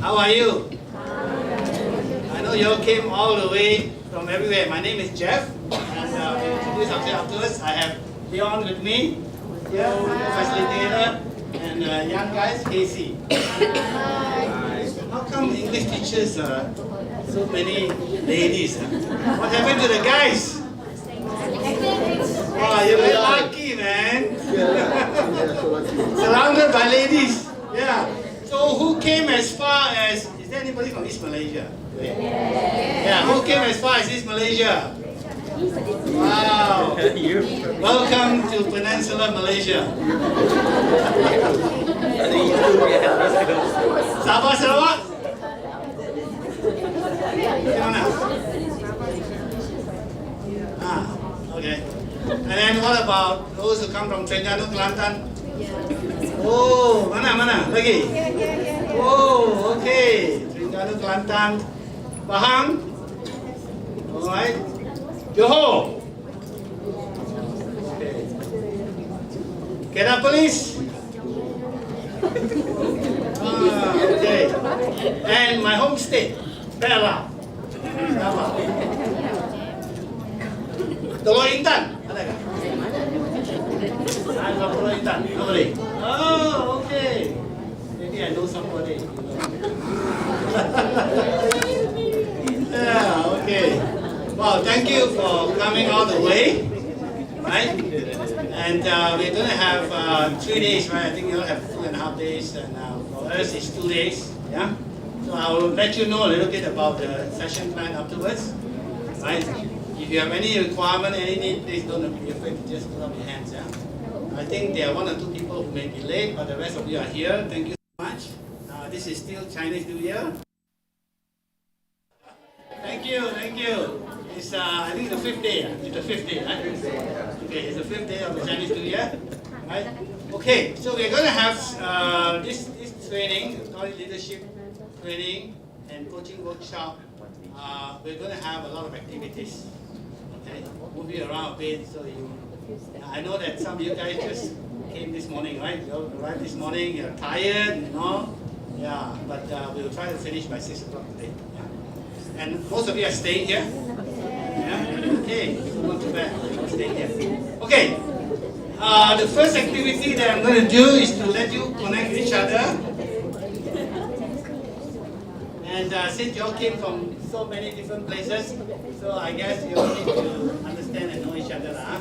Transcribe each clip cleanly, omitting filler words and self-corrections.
How are you? I know you all came all the way from everywhere. My name is Jeff, and we'll introduce ourselves afterwards. I have Leon with me, here, facilitator, and young guys, Casey. How come English teachers are so many ladies? What happened to the guys? Wow, you're very lucky, man. Surrounded by ladies. Yeah. So who came as far as, is there anybody from East Malaysia? Yeah, who came as far as East Malaysia? Wow. Welcome to Peninsula Malaysia. Sabah Sarawak? Gimana? Okay. And then what about those who come from Terengganu, Kelantan? Oh, mana lagi? Oh, okay. Terengganu, Kelantan. Pahang? Alright. Johor. Okay. Kedah Police. Okay. And my home state, Perak. Sabah. Teluk Intan. Ada tak? I'm from Teluk Intan. Nobody. Oh, okay. Maybe I know somebody. Yeah, okay. Wow, thank you for coming all the way. Right? And we're going to have 3 days, right? I think you'll have 2.5 days, and for us it's 2 days. Yeah? So I'll let you know a little bit about the session plan afterwards. Right? If you have any requirement, any need, please don't be afraid to just put up your hands. Yeah? I think there are 1 or 2 people who may be late, but the rest of you are here. Thank you so much. This is still Chinese New Year. Thank you. It's I think the 5th day. It's the 5th day, right? Okay, it's the 5th day of the Chinese New Year, right? Okay, so we're going to have this training, story leadership training and coaching workshop. We're going to have a lot of activities. Okay, move you around a bit so you. I know that some of you guys just came this morning, right? You arrived this morning. You're tired, you know. Yeah, but we'll try to finish by 6 o'clock today. Yeah. And most of you are staying here. Yeah. Okay, so not too bad. Staying here. Okay. The first activity that I'm going to do is to let you connect with each other. And since you all came from so many different places, so I guess you all need to understand and know each other. Huh?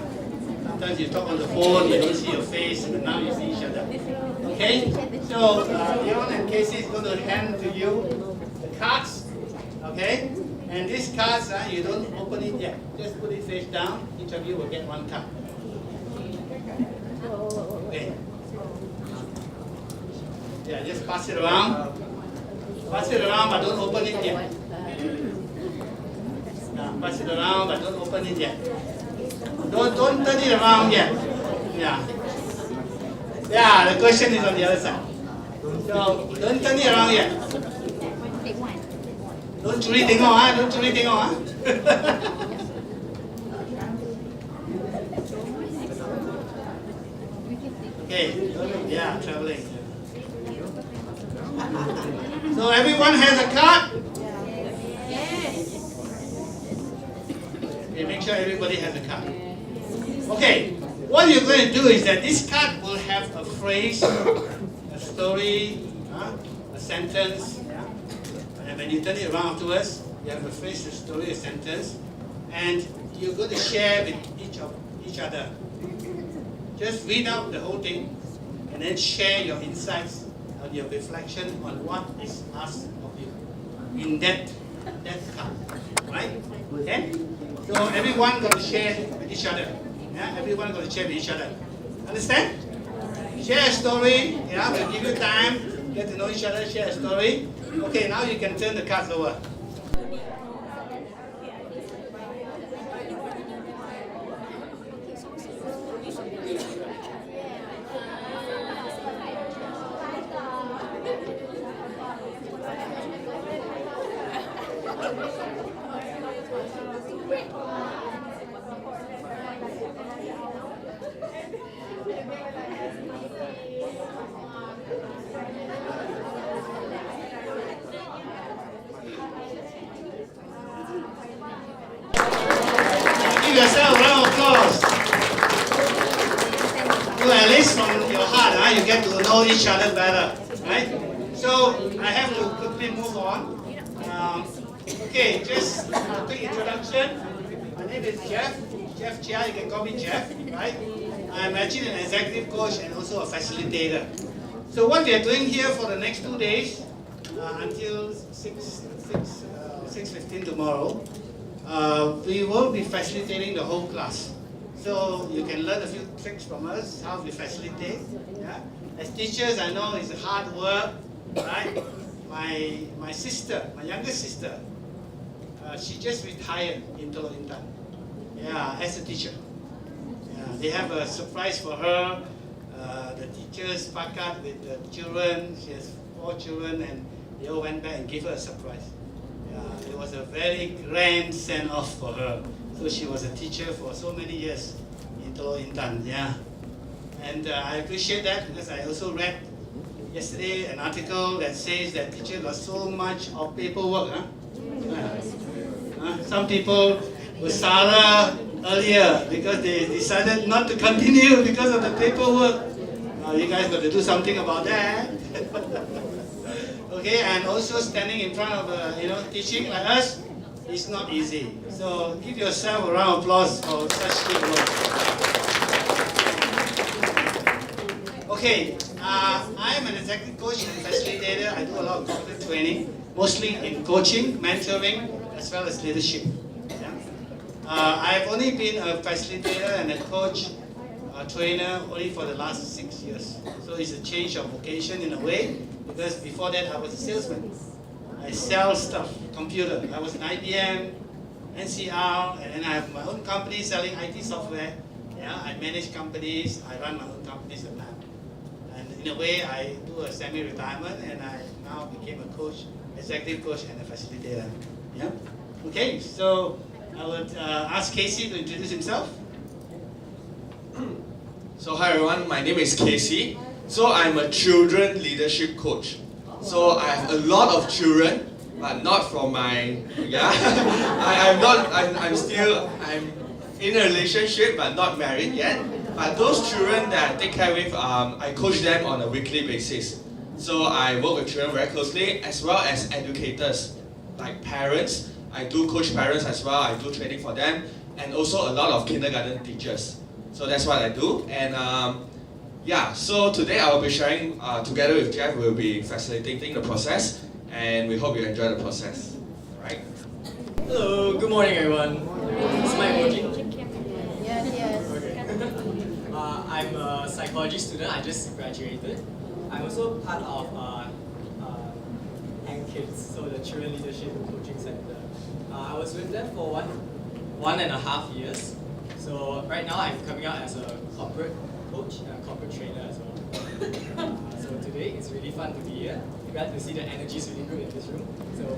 Sometimes you talk on the phone, you don't see your face, but now you see each other. Okay? So Leon and Casey is going to hand to you the cards. Okay? And these cards, you don't open it yet. Just put it face down. Each of you will get 1 card. Okay. Yeah, just pass it around. Pass it around, but don't open it yet. Pass it around, but don't open it yet. Don't turn it around yet. Yeah. Yeah, the question is on the other side. So don't turn it around yet. Don't curi tengok, ah. Don't curi tengok, ah. Okay. Yeah, traveling. So everyone has a card? Okay, make sure everybody has a card. Okay, what you're going to do is that this card will have a phrase, a story, a sentence. And when you turn it around afterwards, you have a phrase, a story, a sentence, and you're going to share with each other. Just read out the whole thing, and then share your insights on your reflection on what is asked of you in that card, right? Okay? So everyone got to share with each other. Yeah, everyone got to share with each other. Understand? Share a story. Yeah, we'll give you time, get to know each other, share a story. Okay, now you can turn the cards over. yourself a round of applause. So at least from your heart, you get to know each other better, right? So I have to quickly move on. Okay, just a quick introduction. My name is Jeff Chia. You can call me Jeff, right? I'm actually an executive coach and also a facilitator. So what we are doing here for the next 2 days, until 6:15 tomorrow, we will be facilitating the whole class. So you can learn a few tricks from us, how we facilitate. Yeah? As teachers, I know it's hard work, right? My sister, my younger sister, she just retired in Telok Intan. Yeah, as a teacher. Yeah, they have a surprise for her. The teachers pakat with the children. She has 4 children, and they all went back and gave her a surprise. Yeah, it was a very grand send-off for her. So she was a teacher for so many years in Telok Intan. Yeah, and I appreciate that because I also read yesterday an article that says that teacher got so much of paperwork. Some people were Sarah earlier because they decided not to continue because of the paperwork. You guys got to do something about that. Okay, and also standing in front of teaching like us is not easy. So give yourself a round of applause for such big work. Okay, I am an executive coach and facilitator. I do a lot of corporate training, mostly in coaching, mentoring, as well as leadership. Yeah? I've only been a facilitator and a coach, a trainer only for the last 6 years. So it's a change of vocation in a way, because before that I was a salesman. I sell stuff, computer. I was in IBM, NCR, and then I have my own company selling IT software. Yeah, I manage companies, I run my own companies at now. And in a way, I do a semi-retirement, and I now became a coach, executive coach, and a facilitator. Yeah. Okay, so I would ask Casey to introduce himself. So hi everyone, my name is Casey. So I'm a children leadership coach. So I have a lot of children, but not from my, I'm in a relationship but not married yet. But those children that I take care with, I coach them on a weekly basis. So I work with children very closely, as well as educators, like parents. I do coach parents as well, I do training for them, and also a lot of kindergarten teachers. So that's what I do. And so today I will be sharing, together with Jeff, we'll be facilitating the process, and we hope you enjoy the process. Alright? Hello, good morning everyone. Is my working? Yes. Okay. I'm a psychology student, I just graduated. I'm also part of ANKIDS, so the Children Leadership Coaching Center. I was with them for 1.5 years. So right now I'm coming out as a corporate coach and a corporate trainer as well. So today it's really fun to be here. Glad to see the energy is really good in this room. So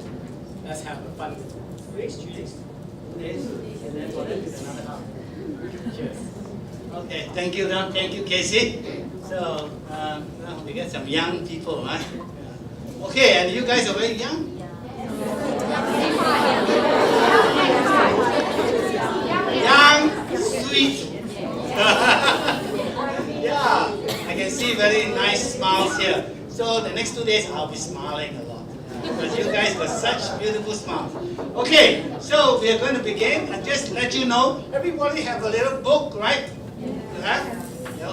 let's have a fun 2 days, 3 days. 2 days, and then for that is another half. Cheers. Okay, thank you, Casey. So now we get some young people, right? Okay, and you guys are very young. Young, sweet. Yeah, I can see very nice smiles here. So the next 2 days I'll be smiling a lot because you guys got such beautiful smiles. Okay, so we are going to begin, and just let you know, everybody have a little book, right? Yeah?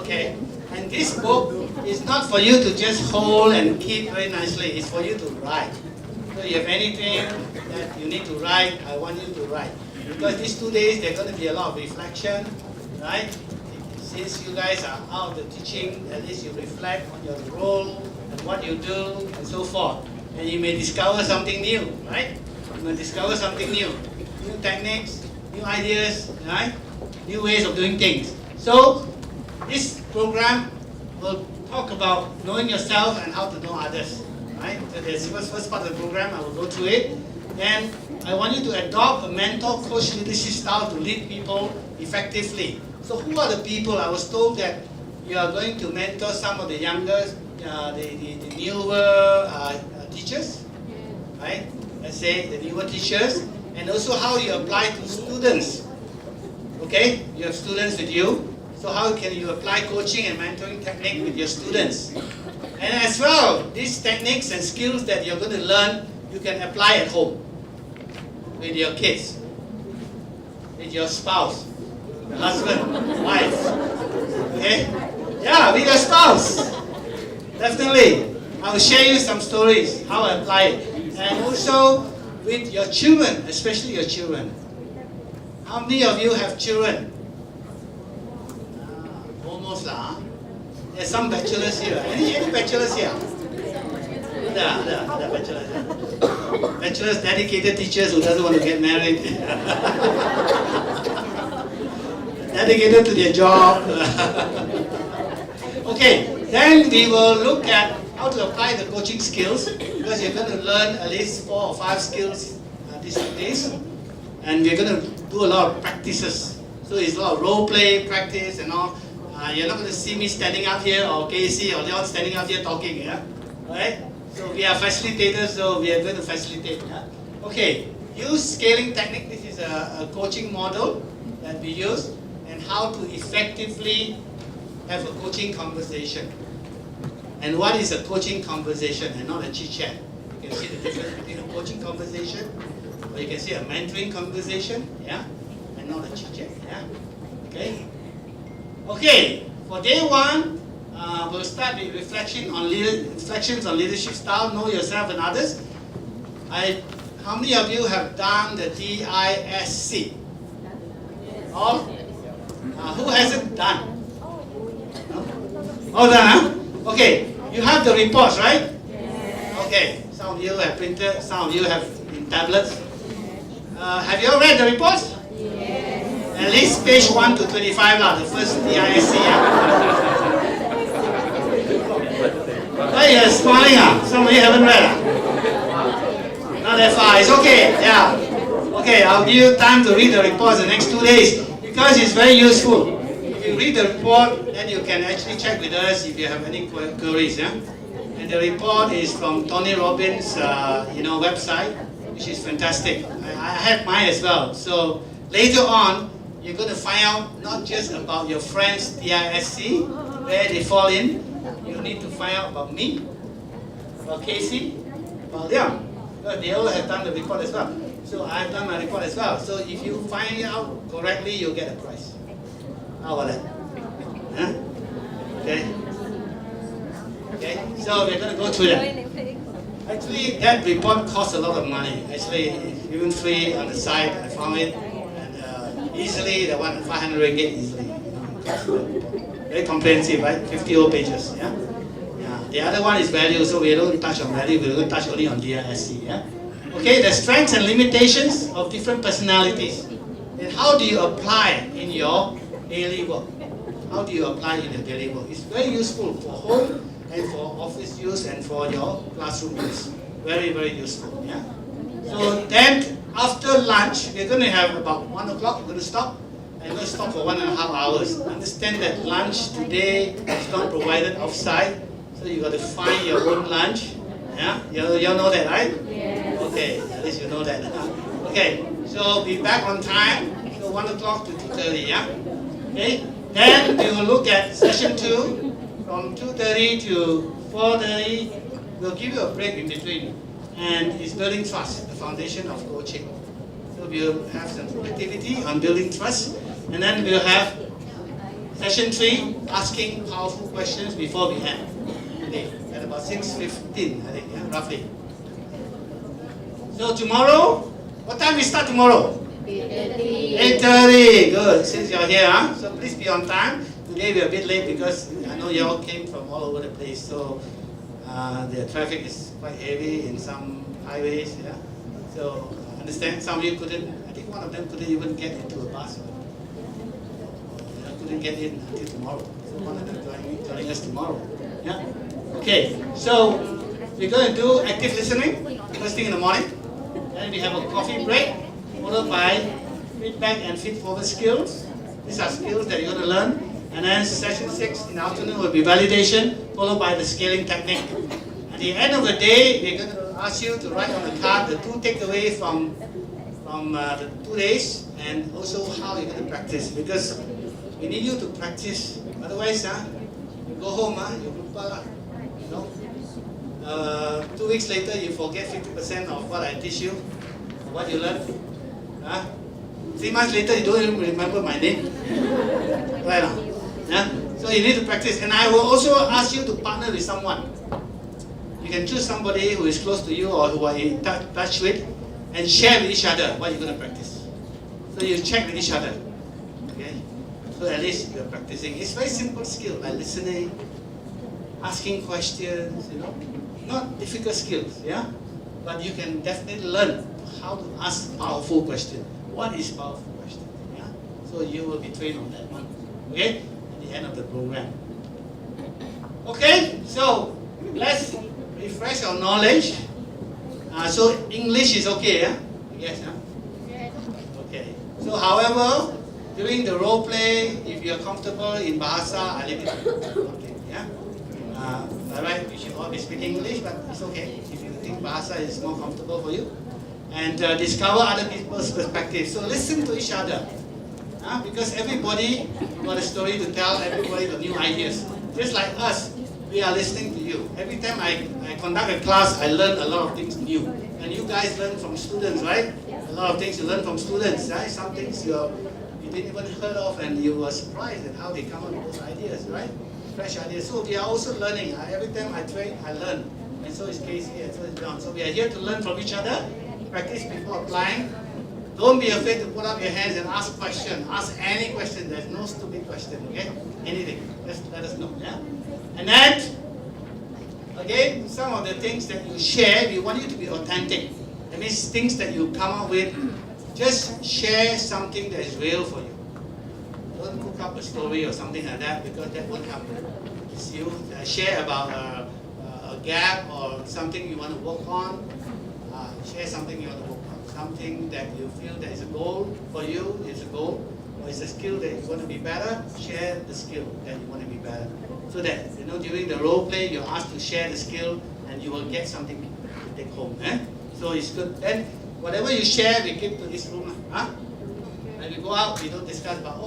Okay. And this book is not for you to just hold and keep very nicely. It's for you to write. So if you have anything that you need to write, I want you to write. Because these 2 days, there's going to be a lot of reflection, right? Since you guys are out of the teaching, at least you reflect on your role and what you do and so forth. And you may discover something new, right? You may discover something new. New techniques, new ideas, right? New ways of doing things. So, this program will talk about knowing yourself and how to know others, right? So there's first part of the program, I will go through it. And I want you to adopt a mentor coach leadership style to lead people effectively. So who are the people? I was told that you are going to mentor some of the younger, the newer teachers, right? Let's say the newer teachers, and also how you apply to students. Okay, you have students with you. So how can you apply coaching and mentoring technique with your students? And as well, these techniques and skills that you're going to learn, you can apply at home with your kids, with your spouse, your husband, wife. Okay? Yeah, with your spouse. Definitely. I will share you some stories, how I apply it. And also with your children, especially your children. How many of you have children? Almost lah. There's some bachelors here. Any bachelors here? There bachelors. Bachelors, dedicated teachers who doesn't want to get married. Dedicated to their job. Okay, then we will look at how to apply the coaching skills, because you're going to learn at least 4 or 5 skills these days, and we're going to do a lot of practices. So it's a lot of role play practice and all. You're not going to see me standing up here or Casey or Leon standing up here talking, yeah? Alright? So we are facilitators, so we are going to facilitate. Yeah? Okay, use scaling technique. This is a coaching model that we use, and how to effectively have a coaching conversation. And what is a coaching conversation and not a chit-chat? You can see the difference between a coaching conversation, or you can see a mentoring conversation, yeah? And not a chit-chat, yeah? Okay? Okay, for day 1, we'll start with reflections on leadership style, know yourself and others. How many of you have done the DISC? All? Who hasn't done? No? All done, huh? Okay, you have the reports, right? Okay, some of you have printed, some of you have in tablets. Have you all read the reports? At least page 1 to 25 lah, the first DISC. Why you are smiling? Some of you haven't read. Not that far, it's okay. Yeah. Okay, I'll give you time to read the reports the next 2 days, because it's very useful. If you read the report, then you can actually check with us if you have any queries. Yeah? And the report is from Tony Robbins' website, which is fantastic. I have mine as well. So later on, you're going to find out not just about your friends' DISC, where they fall in. You need to find out about me, about Casey, about Leon. Because they all have done the report as well. So I've done my report as well. So if you find out correctly, you'll get a prize. How about that? Huh? Okay? Okay, so we're going to go through that. Actually, that report costs a lot of money. Actually, even free on the site, I found it. Easily, the one 500 ringgit easily. Very comprehensive, right? 50 old pages. Yeah? Yeah. The other one is value, so we don't touch on value, we will touch only on DISC. Yeah? Okay, the strengths and limitations of different personalities. And how do you apply in your daily work? How do you apply in your daily work? It's very useful for home and for office use and for your classroom use. Very, very useful. Yeah? So then, after lunch, we're going to have about 1 o'clock, we're going to stop. And we're going to stop for 1.5 hours. Understand that lunch today is not provided offsite, so you got to find your own lunch. Yeah? You all know that, right? Yes. Okay, at least you know that. Okay, so be back on time, so 1 o'clock to 2:30, yeah? Okay, then we will look at session 2, from 2:30 to 4:30. We'll give you a break in between. And it's building trust, the foundation of coaching. So we'll have some activity on building trust, and then we'll have session 3, asking powerful questions before we end today, at about 6:15, I think, yeah, roughly. So tomorrow, what time we start tomorrow? 8:30, good, since you're here, huh? So please be on time. Today we're a bit late because I know you all came from all over the place, so the traffic is quite heavy in some highways, yeah. So understand, some of you couldn't, I think one of them couldn't even get into a bus. Couldn't get in until tomorrow. So one of them joining us tomorrow. Yeah? Okay, so we're going to do active listening first thing in the morning. Then we have a coffee break, followed by feedback and feed-forward skills. These are skills that you're going to learn. And then session 6 in the afternoon will be validation, followed by the scaling technique. At the end of the day, we're going to ask you to write on the card the 2 takeaways from from the 2 days, and also how you're going to practice, because we need you to practice. Otherwise, you go home, you lupa lah, you know. 2 weeks later, you forget 50% of what I teach you, what you learned. 3 months later, you don't even remember my name. Right now. Yeah? So you need to practice. And I will also ask you to partner with someone. You can choose somebody who is close to you or who are in touch with, and share with each other what you're going to practice. So you check with each other. Okay? So at least you're practicing. It's very simple skill, like listening, asking questions, you know. Not difficult skills, yeah? But you can definitely learn how to ask powerful questions. What is powerful question? Yeah? So you will be trained on that one. Okay? At the end of the program. Okay, so let's refresh our knowledge. So English is okay, yeah? Yes, huh? Okay. So however, during the role play, if you're comfortable in Bahasa, I leave it. Okay, yeah? Alright, we should all be speaking English, but it's okay if you think Bahasa is more comfortable for you. And discover other people's perspectives. So listen to each other. Because everybody got a story to tell, everybody got new ideas. Just like us, we are listening to you. Every time I conduct a class, I learn a lot of things new. And you guys learn from students, right? A lot of things you learn from students, right? Some things you didn't even heard of, and you were surprised at how they come up with those ideas, right? Fresh ideas. So we are also learning. Every time I train, I learn. And so is Casey, and so is John. So we are here to learn from each other. Practice before applying. Don't be afraid to put up your hands and ask questions. Ask any question. There's no stupid question, okay? Anything. Just let us know, yeah? And then, again, some of the things that you share, we want you to be authentic. That means things that you come up with, just share something that is real for you. Don't cook up a story or something like that, because that won't happen. It's you share about a gap or something you want to work on. Share something you want to work on. Something that you feel that is a goal for you, is a goal, or it's a skill that you want to be better. Share the skill that you want to be better. So that, you know, during the role play, you're asked to share the skill and you will get something to take home. So it's good. Then, whatever you share, we keep to this room. When we go out, we don't discuss about,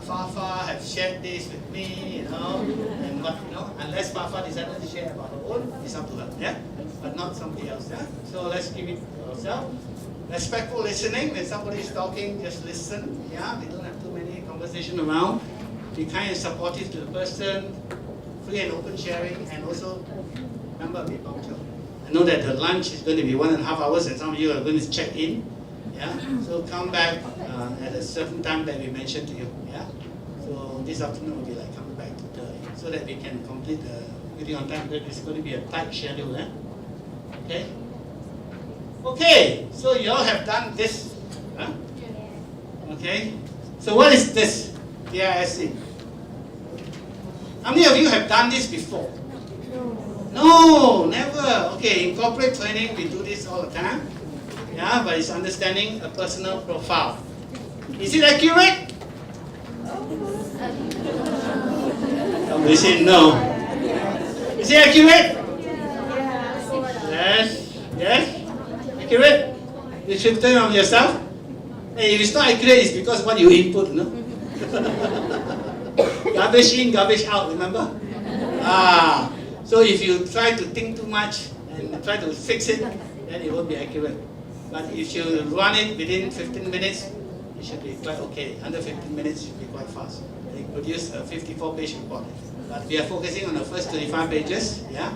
Fafa have shared this with me, you know, and what, you know, unless Fafa decided to share about her own, it's up to her, yeah? But not somebody else, yeah? So let's keep it to ourselves. Respectful listening, when somebody is talking, just listen, yeah? We don't have too many conversation around. Be kind and supportive to the person, free and open sharing, and also, remember, be punctual. I know that the lunch is going to be 1.5 hours, and some of you are going to check in, yeah? So come back at a certain time that we mentioned to you, yeah? So this afternoon will be like coming back to so that we can complete the video on time, because it's going to be a tight schedule, okay? Okay, so you all have done this, huh? Okay? So what is this? DISC. How many of you have done this before? No, never. Okay, in corporate training, we do this all the time. Yeah, but it's understanding a personal profile. Is it accurate? Somebody say no. Is it accurate? Yes. Yes? Accurate? You should turn on yourself. Hey, if it's not accurate, it's because what you input, no? Garbage in, garbage out, remember? So if you try to think too much and try to fix it, then it won't be accurate. But if you run it within 15 minutes, it should be quite okay. Under 15 minutes, it should be quite fast. They produce a 54-page report. But we are focusing on the first 25 pages, yeah,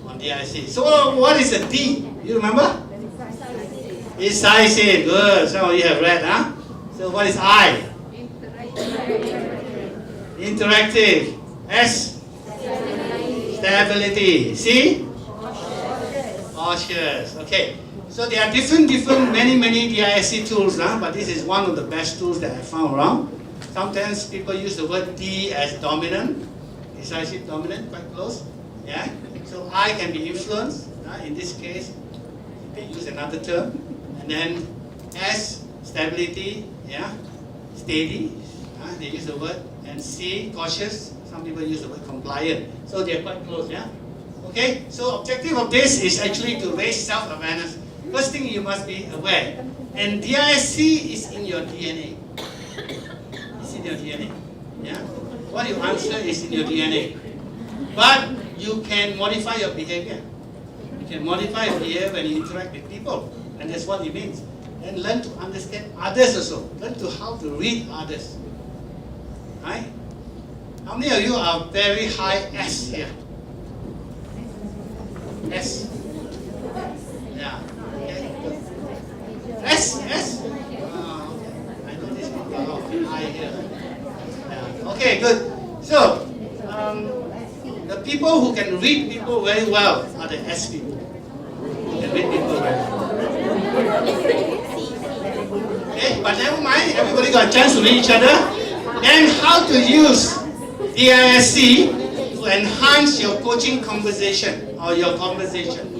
on DISC. So what is a D? You remember? Decisive. Good. Some of you have read, huh? So what is I? Interactive. S? Stability. C? Cautious. Okay. So there are different, many DISC tools, but this is one of the best tools that I found around. Sometimes people use the word D as dominant, decisive dominant, quite close. Yeah. So I can be influenced. In this case, you can use another term. And then S, stability, yeah, steady. They use the word. And C, cautious. Some people use the word compliant. So they are quite close, yeah. Okay. So objective of this is actually to raise self-awareness. First thing you must be aware. And DISC is in your DNA. It's in your DNA. Yeah? What you answer is in your DNA. But you can modify your behavior. You can modify your behavior when you interact with people. And that's what it means. And learn to understand others also. Learn to how to read others. Right? How many of you are very high S here? S. Yeah. Okay, good. S? S? Oh, okay. I know these people are all high here. Yeah. Okay, good. So, the people who can read people very well are the S people. Who can read people very well. Okay, but never mind. Everybody got a chance to read each other. Then how to use DISC to enhance your coaching conversation or your conversation.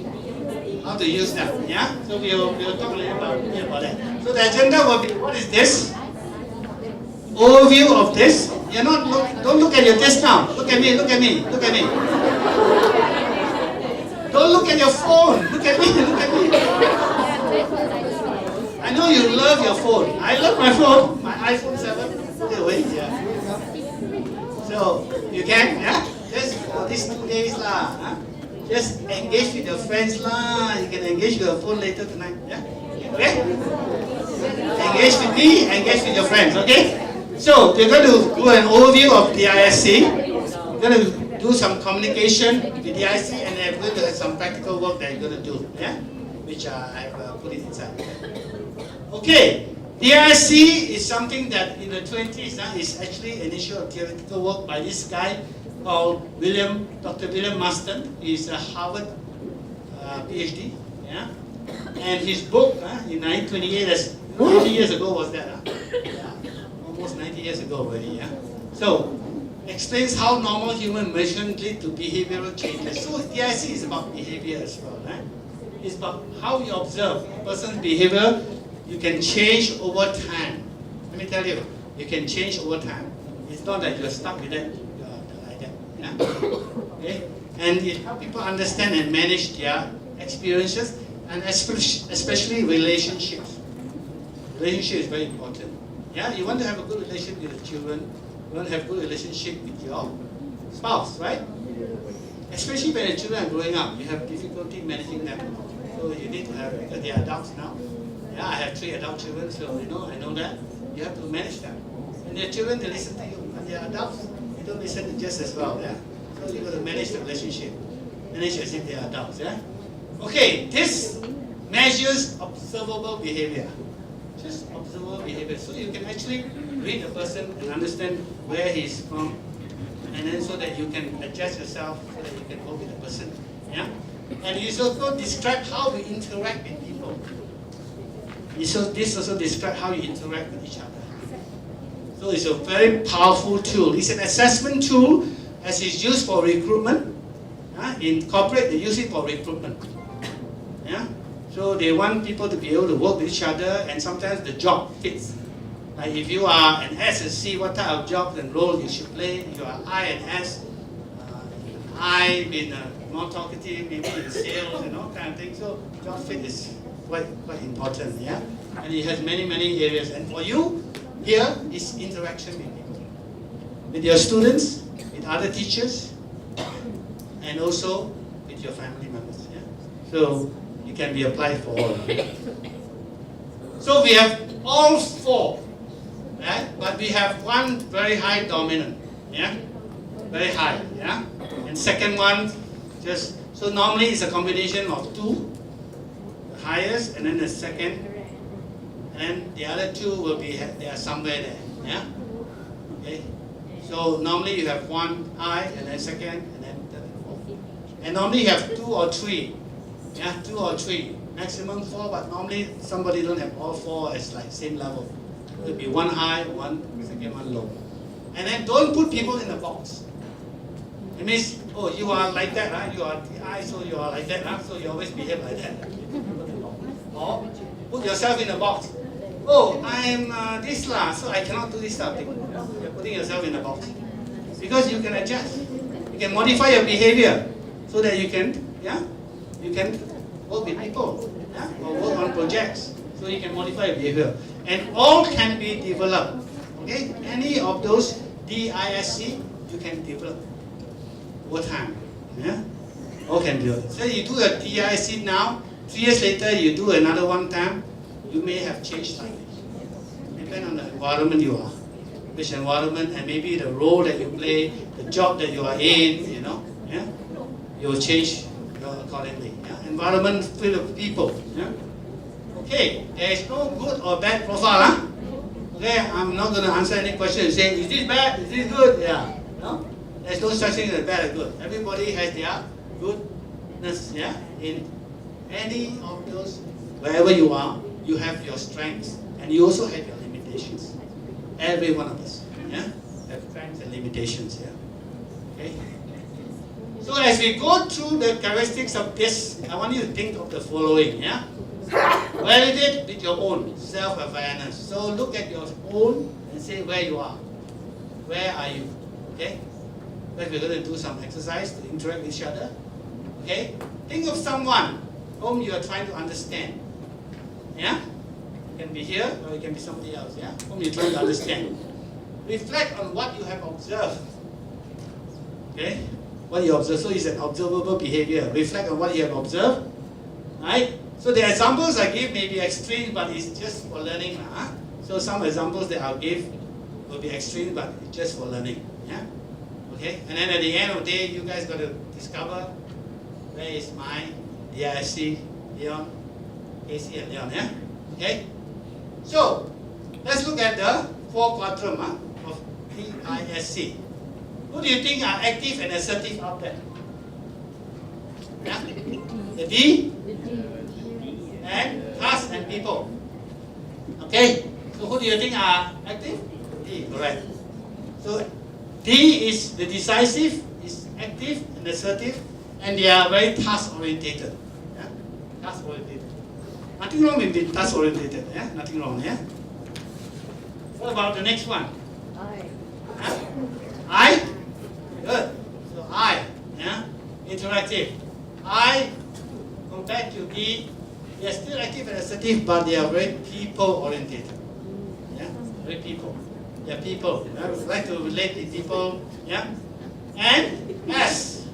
How to use that, yeah? So we'll talk a little about that. So the agenda will be, what is this? Overview of this. You're not, don't look at your test now. Look at me, look at me, look at me. Don't look at your phone. Look at me, look at me. I know you love your phone. I love my phone, my iPhone 7. Stay away, yeah. So, you can, yeah? Just for these 2 days lah. Huh? Just engage with your friends lah. You can engage with your phone later tonight, yeah? Okay? Engage with me, engage with your friends, okay? So, we're going to do an overview of DISC. We're going to do some communication with DISC, and then we're going to have some practical work that you're going to do, yeah? Which I have put it inside. Okay, DISC is something that in the 20s is actually initial theoretical work by this guy called Dr. William Marston. He's a Harvard PhD, yeah? And his book in 1928, that's 90 years ago was that? Yeah. Almost 90 years ago already, yeah? So, explains how normal human emotions lead to behavioral changes. So, DISC is about behavior as well, right? It's about how you observe a person's behavior. You can change over time. Let me tell you, you can change over time. It's not that you're stuck with it like that, yeah? Okay? And it helps people understand and manage their experiences, and especially relationships. Relationship is very important. Yeah, you want to have a good relationship with your children. You want to have a good relationship with your spouse, right? Especially when the children are growing up, you have difficulty managing them. So you need to have, because they are adults now. Yeah, I have 3 adult children, so I know that. You have to manage them. And their children, they listen to you. When they are adults, they don't listen just as well, yeah? So you got to manage the relationship. Manage as if they are adults, yeah? Okay, this measures observable behavior. Just observable behavior. So you can actually read a person and understand where he's from, and then so that you can adjust yourself so that you can go with the person. Yeah? And you also describe how you interact with people. This also describes how you interact with each other. So it's a very powerful tool. It's an assessment tool as it's used for recruitment. In corporate, they use it for recruitment. Yeah? So they want people to be able to work with each other, and sometimes the job fits. Like if you are an S and C, what type of job and role you should play. If you are I and S, I being more talkative, maybe in sales and all kind of things. So job fit is quite important, yeah? And it has many areas. And for you, here is interaction with people. With your students, with other teachers, and also with your family members, yeah? So it can be applied for all. So we have all 4, right? But we have one very high dominant, yeah? Very high, yeah? And second one, so normally it's a combination of 2, the highest, and then the second, and then the other 2 will be, they are somewhere there, yeah? Okay? So normally you have 1 high, and then second, and then third and fourth. And normally you have 2 or 3, yeah? 2 or 3, maximum 4, but normally somebody don't have all 4 as like same level. It will be 1 high, 1 second, 1 low. And then don't put people in a box. It means, oh, you are like that, right? You are the I, so you are like that, right? So you always behave like that. Or put yourself in a box. Oh, I am this lah, so I cannot do this type of thing. You're putting yourself in a box. Because you can adjust. You can modify your behavior so that you can, yeah? You can work with people. yeah? Or work on projects. So you can modify your behavior. And all can be developed. Okay? Any of those DISC you can develop over time. Yeah? All can do it. So you do a DISC now, 3 years later you do another one time, you may have changed slightly. Depend on the environment you are. Which environment and maybe the role that you play, the job that you are in, you know, yeah? You will change accordingly. Yeah? Environment full of people. Yeah? Okay, there is no good or bad profile. Huh? Okay, I'm not going to answer any question saying, is this bad, is this good? Yeah, no? There's no such thing as bad or good. Everybody has their goodness, yeah? In any of those, wherever you are, you have your strengths and you also have your limitations. Every one of us, yeah? Have strengths and limitations, yeah? Okay? So as we go through the characteristics of this, I want you to think of the following, yeah? Validate with your own self-awareness. So look at your own and say where you are. Where are you? Okay? Then we're going to do some exercise to interact with each other. Okay? Think of someone whom you are trying to understand. Yeah? It can be here or it can be somebody else. Yeah? Whom you're trying to understand. Reflect on what you have observed. Okay? What you observe. So it's an observable behavior. Reflect on what you have observed. Right? So the examples I give may be extreme, but it's just for learning. Huh? So some examples that I'll give will be extreme, but it's just for learning. Yeah? Okay? And then at the end of the day, you guys got to discover where is my DISC, Leon, AC and Leon. Yeah? Okay? So, let's look at the 4 quadrants of DISC. Who do you think are active and assertive out there? Yeah? The D and task and people. Okay? So who do you think are active? D, correct. So D is the decisive, is active and assertive, and they are very task orientated. Yeah? Task orientated. Nothing wrong with being task orientated. Yeah? Nothing wrong. Yeah? What about the next one? Huh? I? Good. So I, yeah? Interactive. I, compared to D, they are still active and assertive, but they are very people-orientated. Yeah? Very people. They are people. I would like to relate with people. Yeah? And S,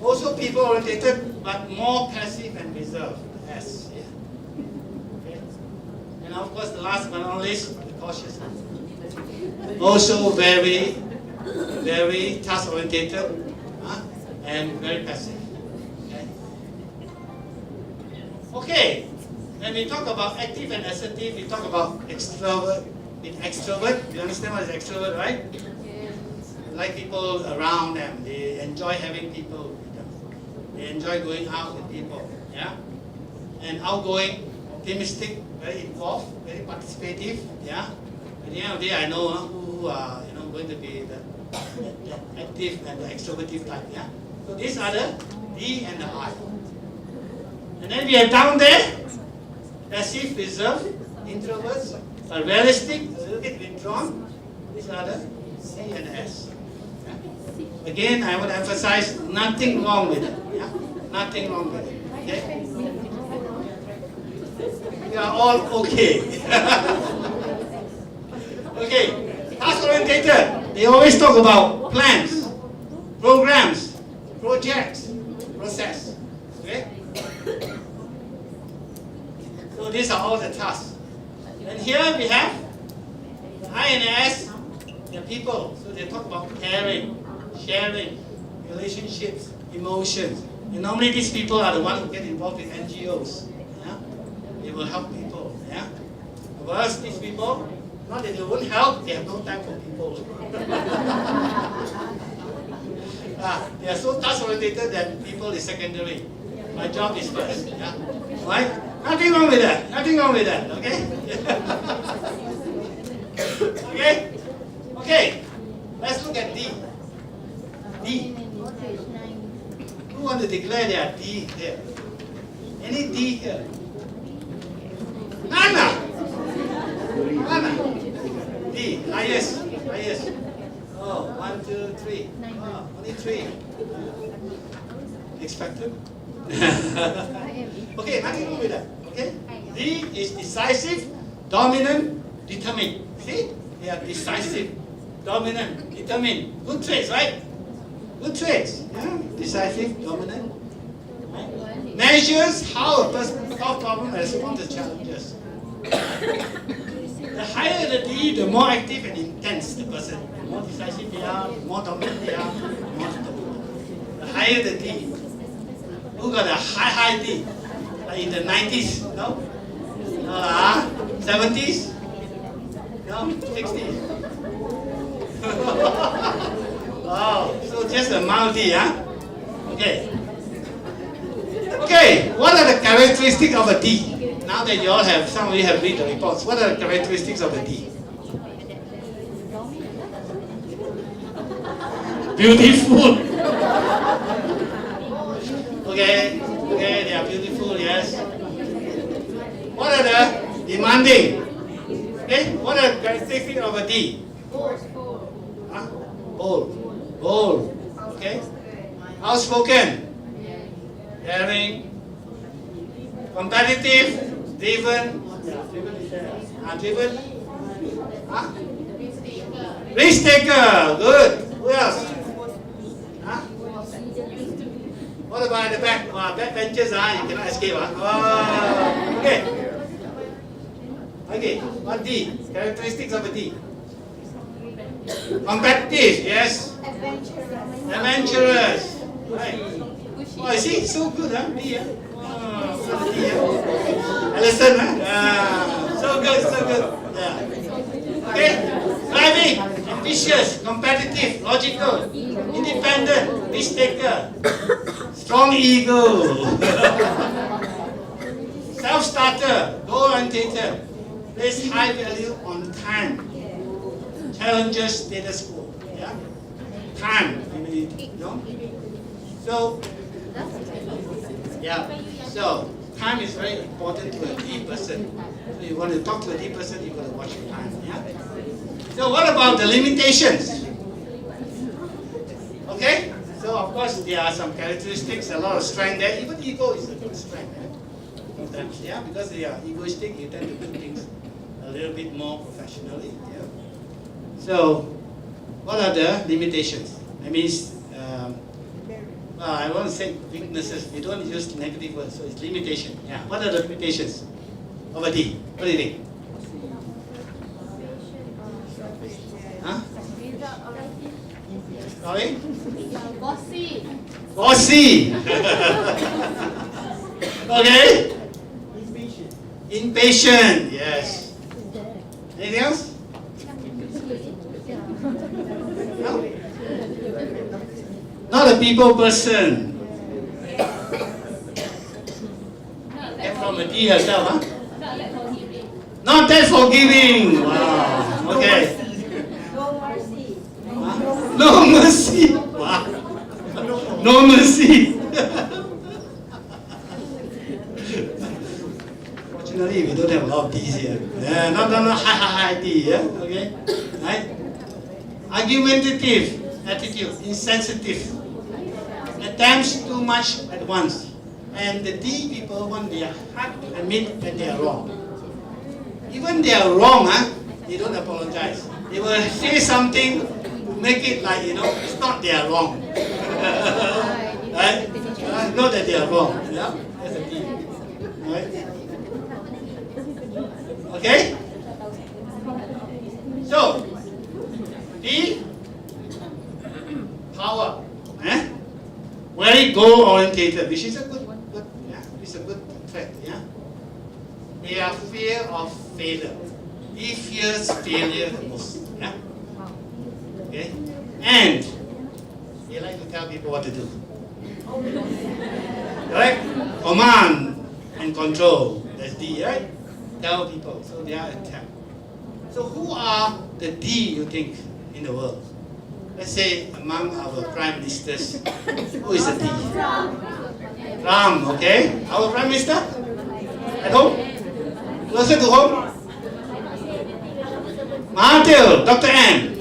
also people-orientated, but more passive and reserved. S. Yeah? Okay? And of course, the last but not least, the cautious. Also very task-orientated and very passive. Okay, when we talk about active and assertive, we talk about extrovert. With extrovert, you understand what is extrovert, right? They like people around them. They enjoy having people with them. They enjoy going out with people. Yeah? And outgoing, optimistic, very involved, very participative. Yeah? At the end of the day, I know who are going to be the active and the extroverted type. Yeah? So these are the D and the I. And then we have down there, passive, reserved, introverts, are realistic, a little bit withdrawn. These are the C and S. Yeah? Again, I would emphasize nothing wrong with it. Yeah? Nothing wrong with it. Okay? We are all okay. Okay, task orientated. They always talk about plans, programs, projects, process. Okay? So these are all the tasks. And here we have I and S, the people. So they talk about caring, sharing, relationships, emotions. And normally these people are the ones who get involved in NGOs. Yeah? They will help people. Yeah? Whereas these people, not that they won't help, they have no time for people. They are so task oriented that people is secondary. My job is first. Yeah? Right? Nothing wrong with that. Nothing wrong with that. Okay? Okay? Okay. Let's look at D. D. Who want to declare their D here? Any D here? Nana. Nana. D. Highest. Highest. Oh, 1, 2, 3. Oh, only 3. Expected? Okay, nothing wrong with that. Okay? D is decisive, dominant, determined. See? They are decisive, dominant, determined. Good traits, right? Good traits. Yeah? Decisive, dominant. Right? Measures how a person solve problems and respond to challenges. The higher the D, the more active and intense the person. The more decisive they are, the more dominant they are, the more determined. The higher the D. Who got a high D? Like in the 90s? No? 70s? No? 60s? Wow, so just a mild D, huh? Okay. Okay, what are the characteristics of a D? Now that you all have, some of you have read the reports, what are the characteristics of a D? Beautiful. Okay, they are beautiful, yes. What are the demanding? Okay, what are the characteristics of a D? Huh? Bold. Okay. Outspoken. Daring. Competitive. Driven. Driven. Huh? Risk taker. Good. Who else? Huh? What about the back? Backbenchers, you cannot escape. Okay, what D? Characteristics of a D. Competitive, yes. Adventurous. Right. Oh, you see, so good, huh? D, huh? Oh, D, huh? Listen, huh? So good. Yeah. Okay. Driving, ambitious, competitive, logical, independent, risk taker, strong ego, self-starter, goal-oriented, place high value on time, challenges status quo. Yeah, time. You know. So, yeah. So time is very important to a D person. So you want to talk to a D person, you got to watch your time. Yeah. So what about the limitations? Okay. So of course there are some characteristics, a lot of strength there. Even ego is a good strength. Sometimes, yeah, because they are egoistic, you tend to do things a little bit more professionally. Yeah. So, what are the limitations? That means, I want to say weaknesses. We don't use negative words, so it's limitation. Yeah. What are the limitations of a D? What do you think? Huh? Sorry? Bossy. Okay. Impatient. Yes. Anything else? No? Not a people person. Get from a D herself, huh? Not that forgiving. Wow. Okay. No mercy. Wow. No mercy. Fortunately, we don't have a lot of D's here. Yeah, not high D. Yeah, okay. Right. Argumentative attitude, insensitive, attempts too much at once, and the D people want their heart to admit that they are wrong. Even they are wrong, they don't apologize. They will say something to make it like, it's not they are wrong. Right? Not that they are wrong. Yeah? That's a D. Right? Okay? So, D, power. Very goal-orientated, which is a good trait. Yeah? They are fear of failure. He fears failure the most. Yeah? Okay? And they like to tell people what to do. Correct? Command and control. That's D, right? Tell people. So they are a tell. So who are the D you think in the world? Let's say among our prime ministers, who is a D? Trump, okay? Our prime minister? At home? Closer to home? Mahathir, Dr. M.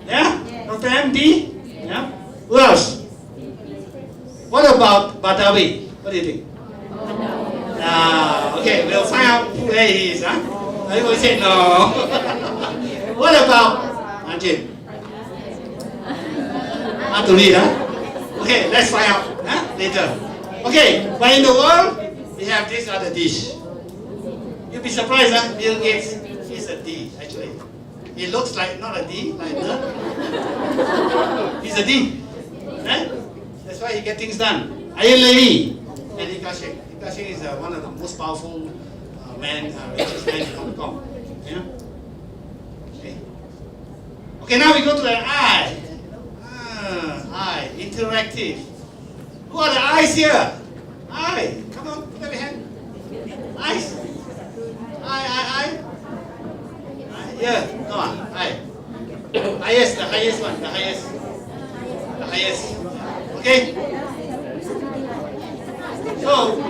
Yeah? Dr. M, D? Yeah? Who else? What about Badawi? What do you think? Okay, we'll find out where he is. Huh? Everybody say no. What about Anjin? Hard to read, huh? Okay, let's find out later. Okay, but in the world, we have this other dish. You'll be surprised, huh? Bill Gates is a D, actually. He looks like not a D, like the. He's a D. Right? That's why he gets things done. Iron Lady, and Lee Ka-shing. Lee Ka-shing is one of the most powerful richest men in Hong Kong. Yeah? Okay. Okay, now we go to the eye. Eye, interactive. Who are the eyes here? Eye, come on, put up your hand. Eyes. Eye. Yeah, no, eye. Highest, the highest one, the highest. The highest. Okay? So,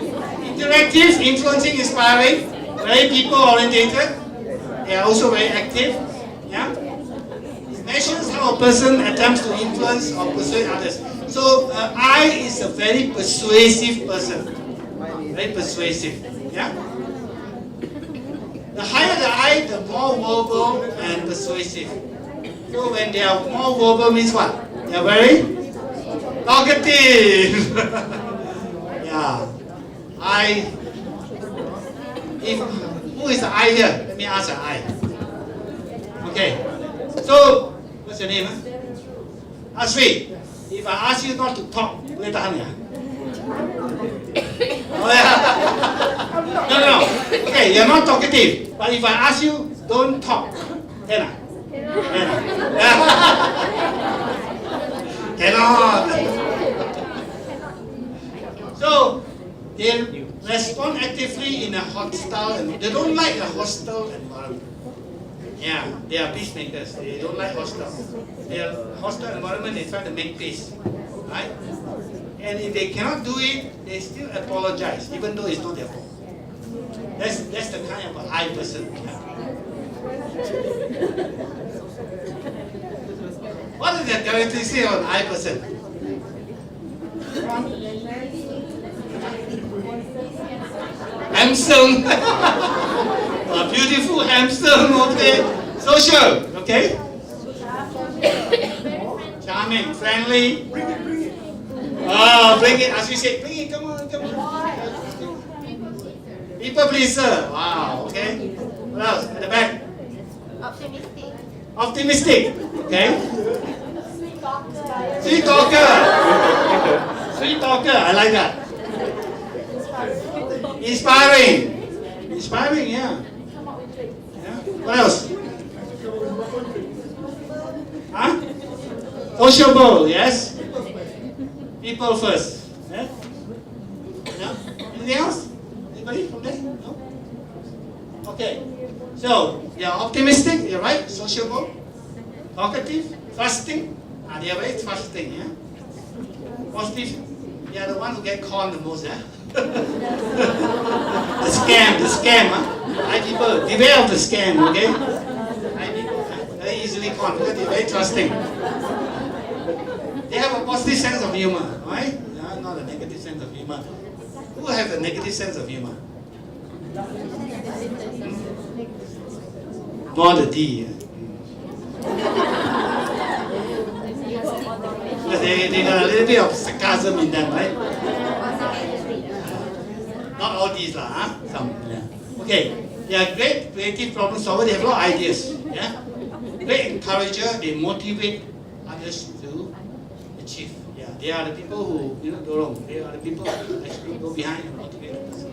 interactive, influencing, inspiring, very people orientated. They are also very active. Yeah? It measures how a person attempts to influence or persuade others. So, I is a very persuasive person. Very persuasive. Yeah? The higher the I, the more verbal and persuasive. So when they are more verbal means what? They are very talkative. Yeah. Who is the I here? Let me ask the I. Okay. So, what's your name? Asri, if I ask you not to talk, boleh tahan ya? Oh yeah. No. Okay, you're not talkative. But if I ask you, don't talk. Then cannot. So they respond actively in a hostile and they don't like a hostile environment. Yeah, they are peacemakers. They don't like hostile. Their hostile environment, they try to make peace. Right? And if they cannot do it, they still apologize, even though it's not their fault. That's the kind of an I person. What is the characteristic of an I person? Handsome. A beautiful, handsome, okay. Social, okay. Charming, friendly. Bring it, as we say, bring it, come on. People pleaser, wow, okay. What else? At the back? Optimistic, okay. Sweet talker, I like that. Inspiring, yeah. What else? Huh? Sociable, yes. People first. Yeah? Yeah? Anything else? Anybody from there? No? Okay. So, they are optimistic, you're right, sociable, talkative, trusting. They are very trusting, yeah? Positive. They are the one who get conned the most, yeah? the scam, huh? High people, beware of the scam, okay? High people, very easily conned because they're very trusting. They have a positive sense of humor, right? Not a negative sense of humor. Who has a negative sense of humor? Not the D. But they got a little bit of sarcasm in them, right? Not all these lah, huh? Some. Yeah. Okay. They are great creative problem solvers. They have a lot of ideas. Yeah. Great encourager. They motivate others to achieve. Yeah. They are the people who go wrong. They are the people who actually go behind and motivate others.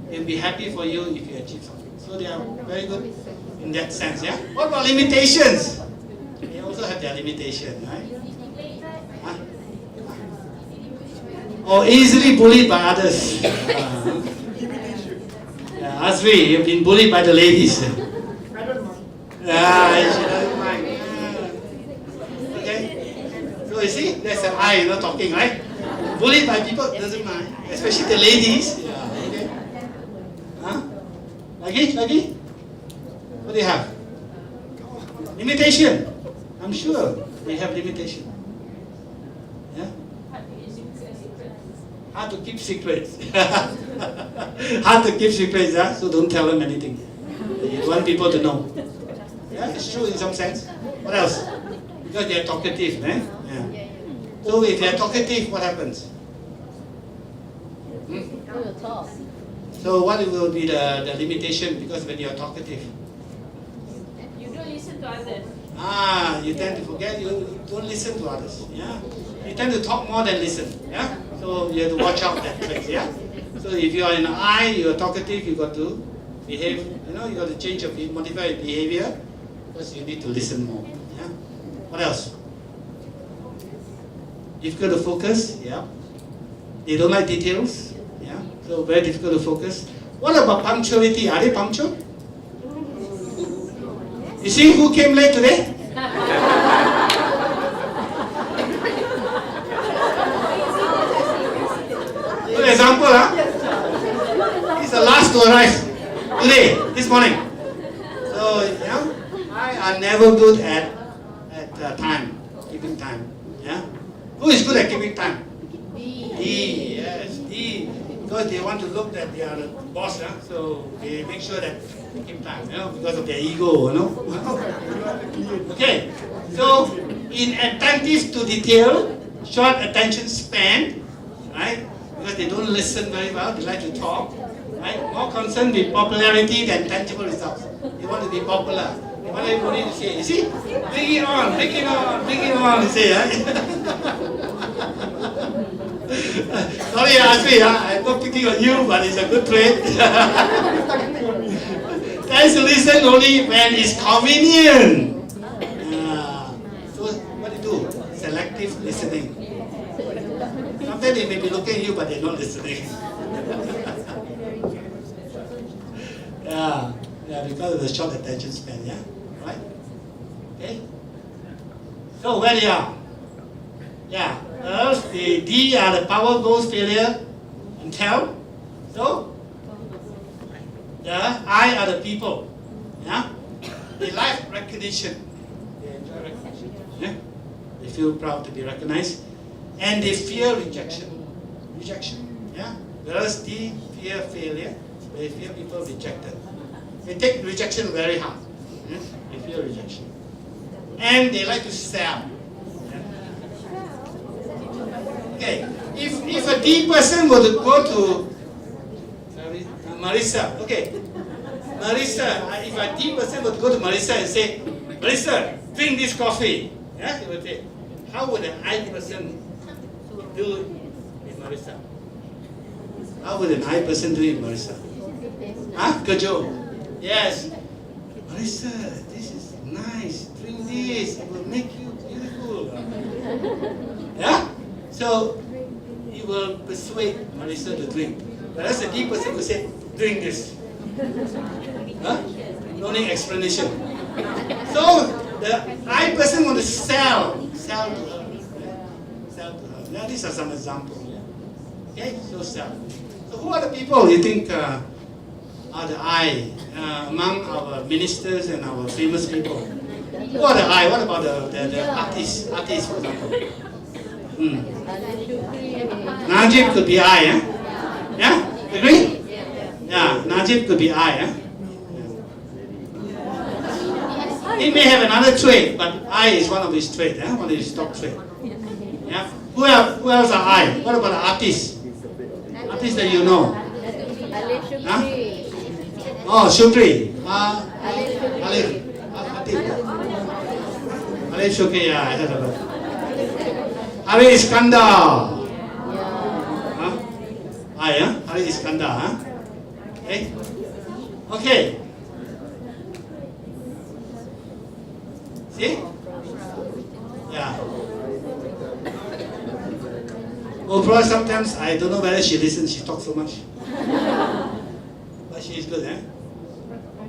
They'll be happy for you if you achieve something. So they are very good in that sense. Yeah. What about limitations? They also have their limitation, right? Huh? Or easily bullied by others. Asri, you've been bullied by the ladies. I don't mind. She doesn't mind. Okay? So you see, that's an I, talking, right? Bullied by people, doesn't mind. Especially the ladies. Yeah, okay. Huh? Lagi? What do you have? Limitation. I'm sure they have limitation. Yeah? How to keep secrets. Hard to keep secrets, so don't tell them anything. You don't want people to know. Yeah, it's true in some sense. What else? Because they're talkative, eh? Yeah. So if they're talkative, what happens? Who will talk? So what will be the limitation? Because when you're talkative, You don't listen to others. you tend to forget, you don't listen to others. Yeah? You tend to talk more than listen. Yeah? So you have to watch out that place. Yeah? So if you are in I, you're talkative, you got to behave, you got to change your, modify your behavior because you need to listen more. Yeah? What else? Difficult to focus. Yeah? They don't like details. Yeah? So very difficult to focus. What about punctuality? Are they punctual? You see who came late today? Good example, He's the last to arrive today, this morning. So, I are never good at time, keeping time. Yeah? Who is good at keeping time? D, yes, D. Because they want to look that they are the boss, so they make sure that they keep time, because of their ego, Okay, so inattentive to detail, short attention span, right? Because they don't listen very well, they like to talk, right? More concerned with popularity than tangible results. They want to be popular. They want everybody to say, you see, bring it on, bring it on, bring it on, you say, Sorry, Ashmi, I'm not picking on you, but it's a good trait. Tends to listen only when it's convenient. So what do you do? Selective listening. Sometimes they may be looking at you, but they're not listening. yeah, because of the short attention span, yeah? Right? Okay? So where they are? Yeah. The D are the power, goals, failure, and tell. So, the I are the people. Yeah? They like recognition. They enjoy recognition. Yeah? They feel proud to be recognized. And they fear rejection. Rejection. Yeah? Whereas D fear failure. They fear people rejected. They take rejection very hard. Yeah? They fear rejection. And they like to sell. Okay, if a D person were to go to Marissa, okay, Marissa, if a D person were to go to Marissa and say, Marissa, drink this coffee, yeah, he would say, how would an I person do it with Marissa? How would an I person do it with Marissa? Kejo? Yes. Marissa, this is nice, drink this, it will make you beautiful. Yeah? So, you will persuade Marissa to drink. Whereas the D person will say, drink this. No need explanation. So, the I person want to sell to her. Sell to her. Yeah, these are some examples. Okay, so sell. So who are the people you think are the I among our ministers and our famous people? Who are the I? What about the artists? Artists, for example. Najib could be I, Yeah? Agree? Yeah, Najib could be I, He may have another trait, but I is one of his traits, One of his top traits. Yeah? Who else are I? What about the artists? Artists that you know? Oh, Shukri. Alif Shukri, yeah, I heard about it. Hari Iskandar. Hari Iskandar, Okay. Okay. See? Yeah. Oprah sometimes, I don't know whether she listens, she talks so much. But she is good,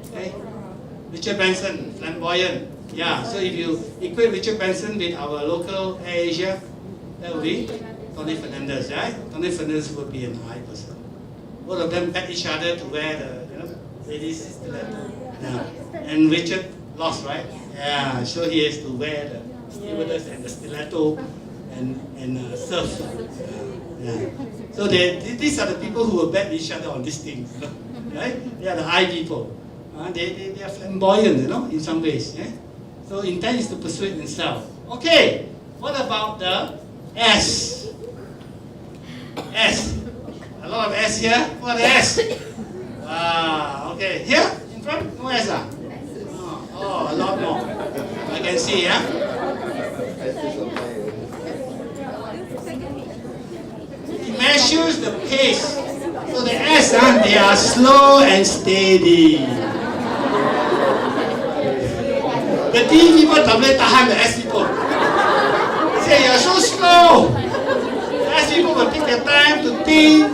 Okay. Richard Branson, flamboyant. Yeah, so if you equate Richard Branson with our local Air Asia, that would be Tony Fernandez, right? Tony Fernandez would be an I person. Both of them bet each other to wear the ladies stiletto. Yeah. And Richard lost, right? Yeah, so he has to wear the stewardess and the stiletto and surf. Yeah. So these are the people who will bet each other on these things, right? They are the high people. They are flamboyant, in some ways. Yeah? So intent is to persuade themselves. Okay, what about the S? S. A lot of S here. What S? Okay. Here in front, no S. Oh, a lot more. I can see, yeah. It measures the pace. So the S, they are slow and steady. The D people tak boleh tahan the S people. They say you're so slow. The S people will take their time to think,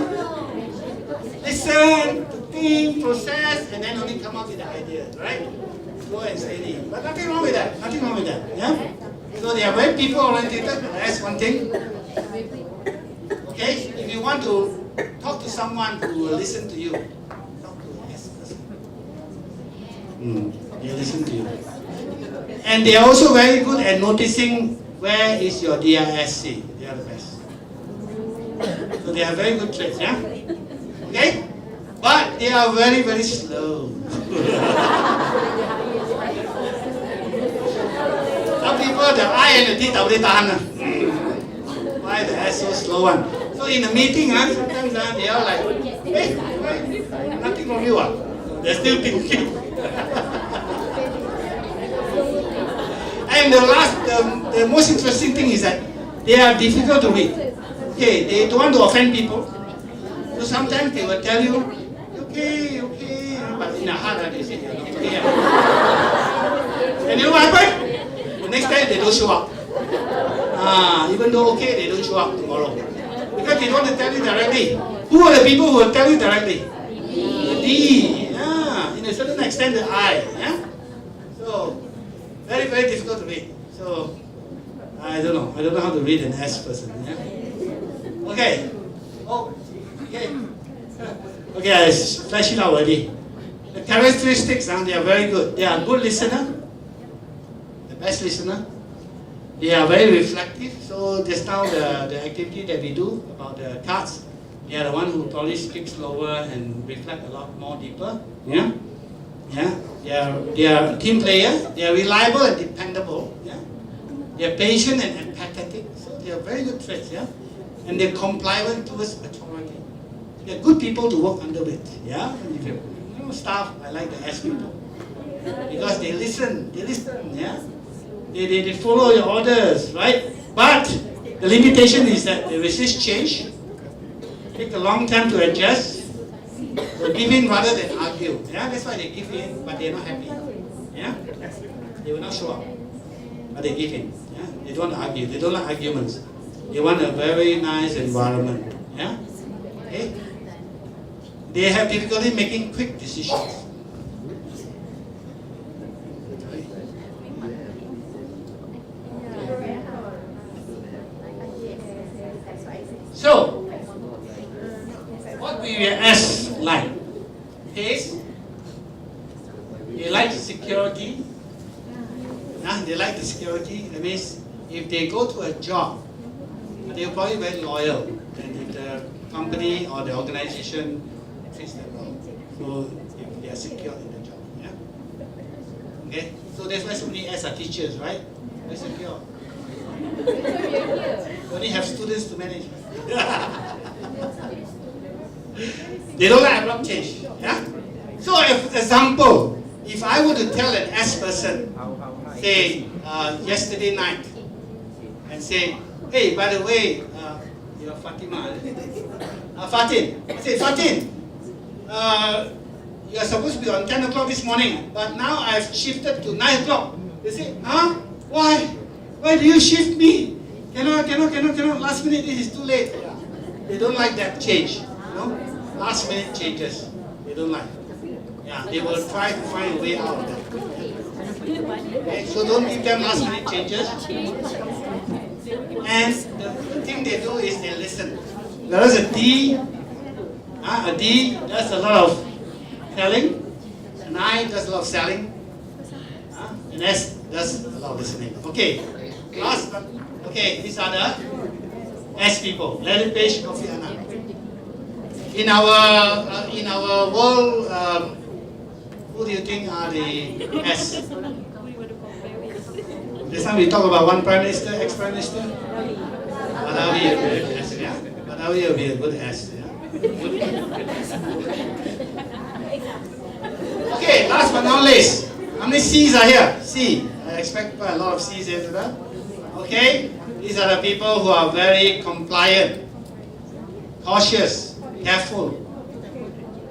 listen, to think, process, and then only come up with the ideas, right? Slow and steady. But nothing wrong with that. Nothing wrong with that. Yeah? So they are very people oriented. That's one thing. Okay? If you want to talk to someone who will listen to you, talk to the S person. They listen to you. And they are also very good at noticing where is your DISC. They are the best. So they have very good traits, yeah? Okay? But they are very, very slow. Some people, the I and the D tak boleh tahan. Why the S so slow one? So in a meeting, sometimes they are like, hey, nothing from you. They're still thinking. And the most interesting thing is that they are difficult to read. Okay, they don't want to offend people. So sometimes they will tell you, okay, but in the heart they say, okay. And you know what happened? The next time they don't show up. Even though okay, they don't show up tomorrow. Because they don't want to tell you directly. Who are the people who will tell you directly? The D. Yeah. In a certain extent, the I. Yeah. So very, very difficult to read. So I don't know. I don't know how to read an S person. Yeah. Okay. Oh. Okay. Okay. I flash it out already. The characteristics, they are very good. They are a good listener. The best listener. They are very reflective. So just now the activity that we do about the cards, they are the one who probably speak slower and reflect a lot more deeper. Yeah. Yeah. They are team players. They are reliable and dependable. Yeah. They are patient and empathetic. So they are very good traits. Yeah. And they're compliant towards authority. They are good people to work under with. Yeah. If you staff, I like the S people because they listen. Yeah. They follow your orders, right? But the limitation is that they resist change, take a long time to adjust, they give in rather than argue. Yeah, that's why they give in, but they're not happy. Yeah, they will not show up, but they give in. Yeah, they don't want to argue. They don't like arguments. They want a very nice environment. Yeah, okay. They have difficulty making quick decisions. So, what we will ask like? Pace. They like security. They like the security. That means if they go to a job, they're probably very loyal. And if the company or the organization treats them well, so if they are secure in the job. Yeah. Okay. So that's why so many S are teachers, right? Very secure. You only have students to manage. They don't like abrupt change. Yeah? So, for example, if I were to tell an S person, say, yesterday night, and say, hey, by the way, you're Fatima. Fatin. I say, Fatin, you're supposed to be on 10 o'clock this morning, but now I've shifted to 9 o'clock. They say, huh? Why? Why do you shift me? Cannot. Last minute, it is too late. They don't like that change. Last minute changes. They don't like. Yeah, they will try to find a way out of that. Okay, so don't give them last minute changes. And the thing they do is they listen. Whereas a D does a lot of telling, an I does a lot of selling, an S does a lot of listening. Okay, these are the S people. Larry Page, Kofi Annan. In our world, who do you think are the S? This time we talk about one prime minister, ex-prime minister. Badawi will be a good S, yeah. Badawi will be a good S, yeah. Okay, last but not least, how many C's are here? C. I expect quite a lot of C's here today. Okay, these are the people who are very compliant, cautious, careful.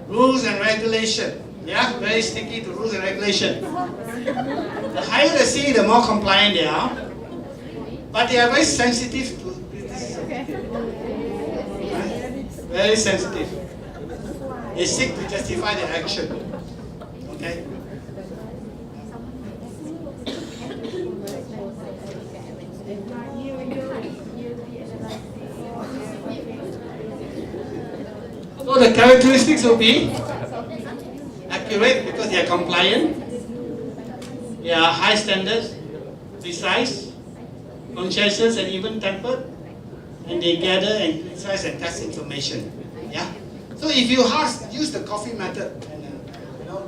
Rules and regulation. Yeah, very sticky to rules and regulation. The higher the C, the more compliant they are. But they are very sensitive to this. Right? Very sensitive. They seek to justify their action. Okay? So the characteristics will be accurate because they are compliant, they are high standards, precise, conscientious and even-tempered, and they gather and criticize and test information. Yeah. So if you use the coffee method, and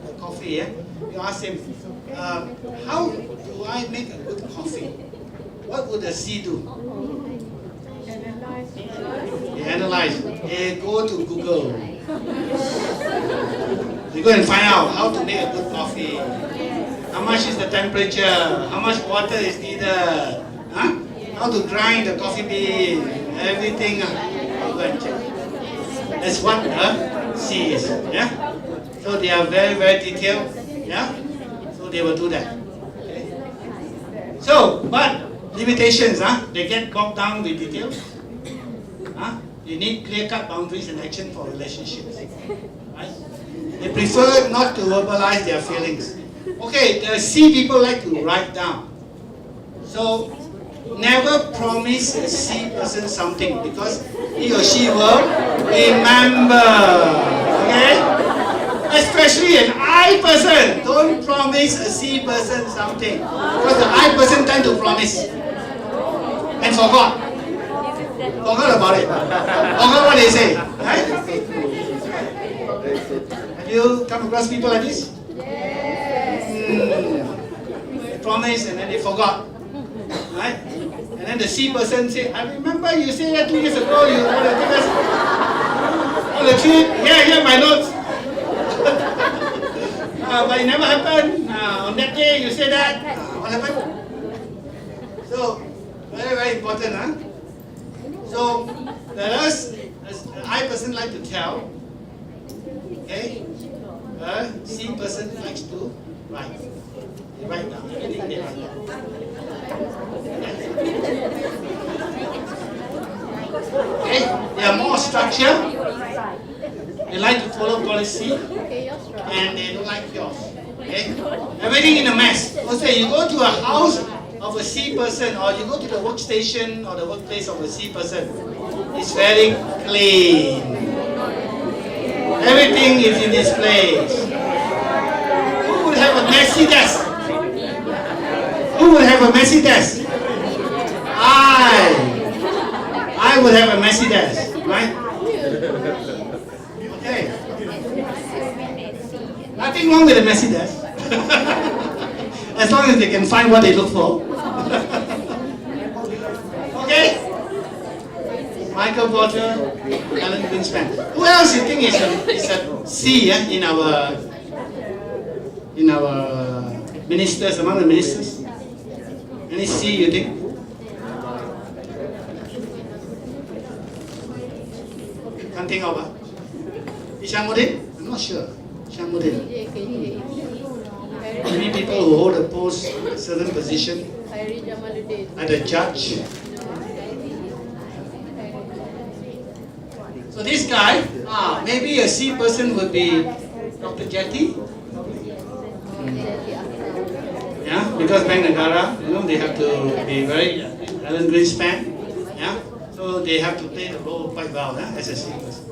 the coffee, yeah, you ask him, how do I make a good coffee? What would the C do? They analyze. They go to Google. They go and find out how to make a good coffee. How much is the temperature? How much water is needed? Huh? How to grind the coffee bean? Everything. Go and check. That's what the C is. Yeah. So they are very, very detailed. Yeah. So they will do that. Okay. So, but limitations. They get bogged down with details. They need clear-cut boundaries and action for relationships. Right? They prefer not to verbalize their feelings. Okay, the C people like to write down. So, never promise a C person something because he or she will remember. Okay? Especially an I person. Don't promise a C person something because the I person tend to promise and forgot. Forgot about it. Forgot what they say. Right? Have you come across people like this? Yes. They promise and then they forgot. Right? And then the C person say, I remember you said that 2 years ago you want to take us on the trip. Here my notes. But it never happened. On that day you said that. What happened? So, very, very important. Huh? So, the I person like to tell, okay? The C person likes to write. They write down everything they write. Okay? They are more structured. They like to follow policy, and they don't like chaos. Okay? Everything in a mess. Also, you go to a house of a C person, or you go to the workstation or the workplace of a C person, it's very clean. Everything is in its place. Who would have a messy desk? Who would have a messy desk? I would have a messy desk, right? Okay. Nothing wrong with a messy desk. As long as they can find what they look for. Okay? Michael Porter, Alan Greenspan. Who else you think is a C in our ministers, among the ministers? Any C you think? Can't think of Ishamuddin? I'm not sure. Ishamuddin. Many people who hold a post, a certain position, like a judge. So this guy, maybe a C person would be Dr. Jetty. Yeah, because Bank Negara, they have to be very Alan Greenspan. Yeah, so they have to play the role quite well as a C person.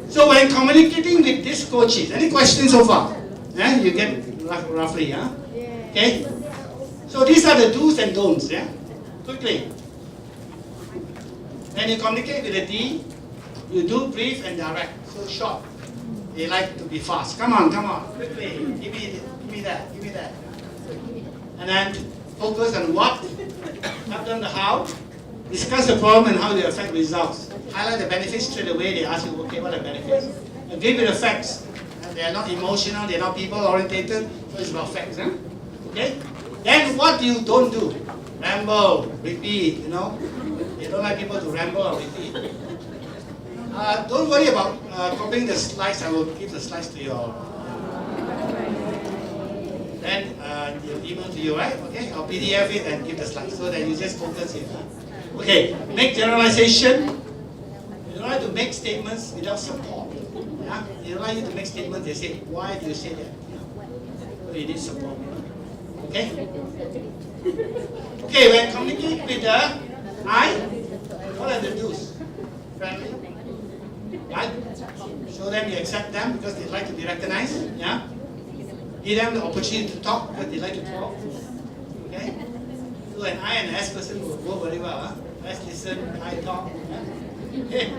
So when communicating with these coaches, any questions so far? Yeah, you get roughly, yeah? Okay? So these are the do's and don'ts, yeah? Quickly. When you communicate with the D, you do brief and direct, so short. They like to be fast. Come on, quickly. Give me that. And then focus on what, help them the how, discuss the problem and how they affect results. Highlight the benefits straight away. They ask you, okay, what are the benefits? And give you the facts. And they are not emotional, they are not people orientated, so it's about facts. Huh? Okay? Then what you don't do? Ramble, repeat, you know. They don't like people to ramble or repeat. Don't worry about copying the slides. I will give the slides to you all. Then they'll email to you, right? Okay, I'll PDF it and give the slides so that you just focus here. Huh? Okay, make generalization. You don't like to make statements without support. Yeah? You don't like you to make statements. They say, why do you say that? So you need support. Okay? Okay, when communicating with the I, what are the do's? Friendly. Right? Show them you accept them because they like to be recognized. Yeah? Give them the opportunity to talk because they like to talk. Okay? So an I and an S person will go very well. Huh? S listen, I talk. Yeah? Okay?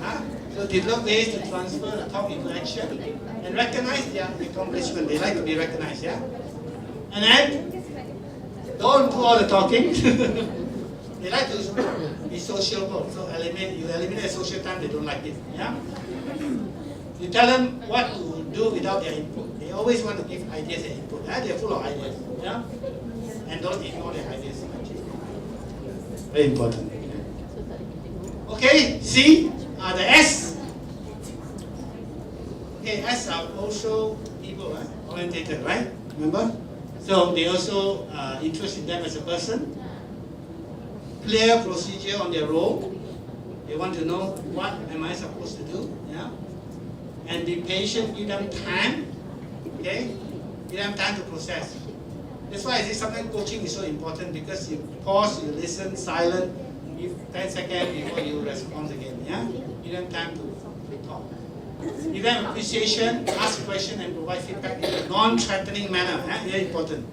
Huh? So develop ways to transfer the talk into action and recognize their accomplishment. They like to be recognized. Yeah? And then don't do all the talking. They like to be sociable. So you eliminate social time, they don't like it. Yeah? You tell them what to do without their input. They always want to give ideas and input. Yeah? They're full of ideas. Yeah? And don't ignore their ideas. Very important. Okay, C, the S. Okay, S are also people orientated, right? Remember? So they also interested in them as a person. Clear procedure on their role. They want to know what am I supposed to do. Yeah? And be patient, give them time. Okay? Give them time to process. That's why I say sometimes coaching is so important because you pause, you listen, silent, give 10 seconds before you respond again. Yeah? Give them time to talk. Give them appreciation, ask questions and provide feedback in a non-threatening manner. Very important.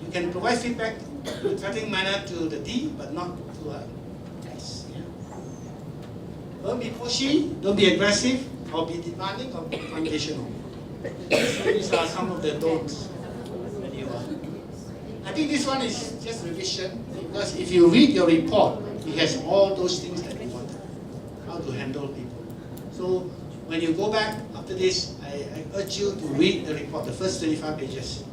You can provide feedback in a threatening manner to the D, but not to a S. Yeah? Don't be pushy, don't be aggressive, or be demanding, or be conditional. So these are some of the don'ts that you are. I think this one is just revision, because if you read your report, it has all those things that you want. How to handle people. So when you go back after this, I urge you to read the report, the first 25 pages.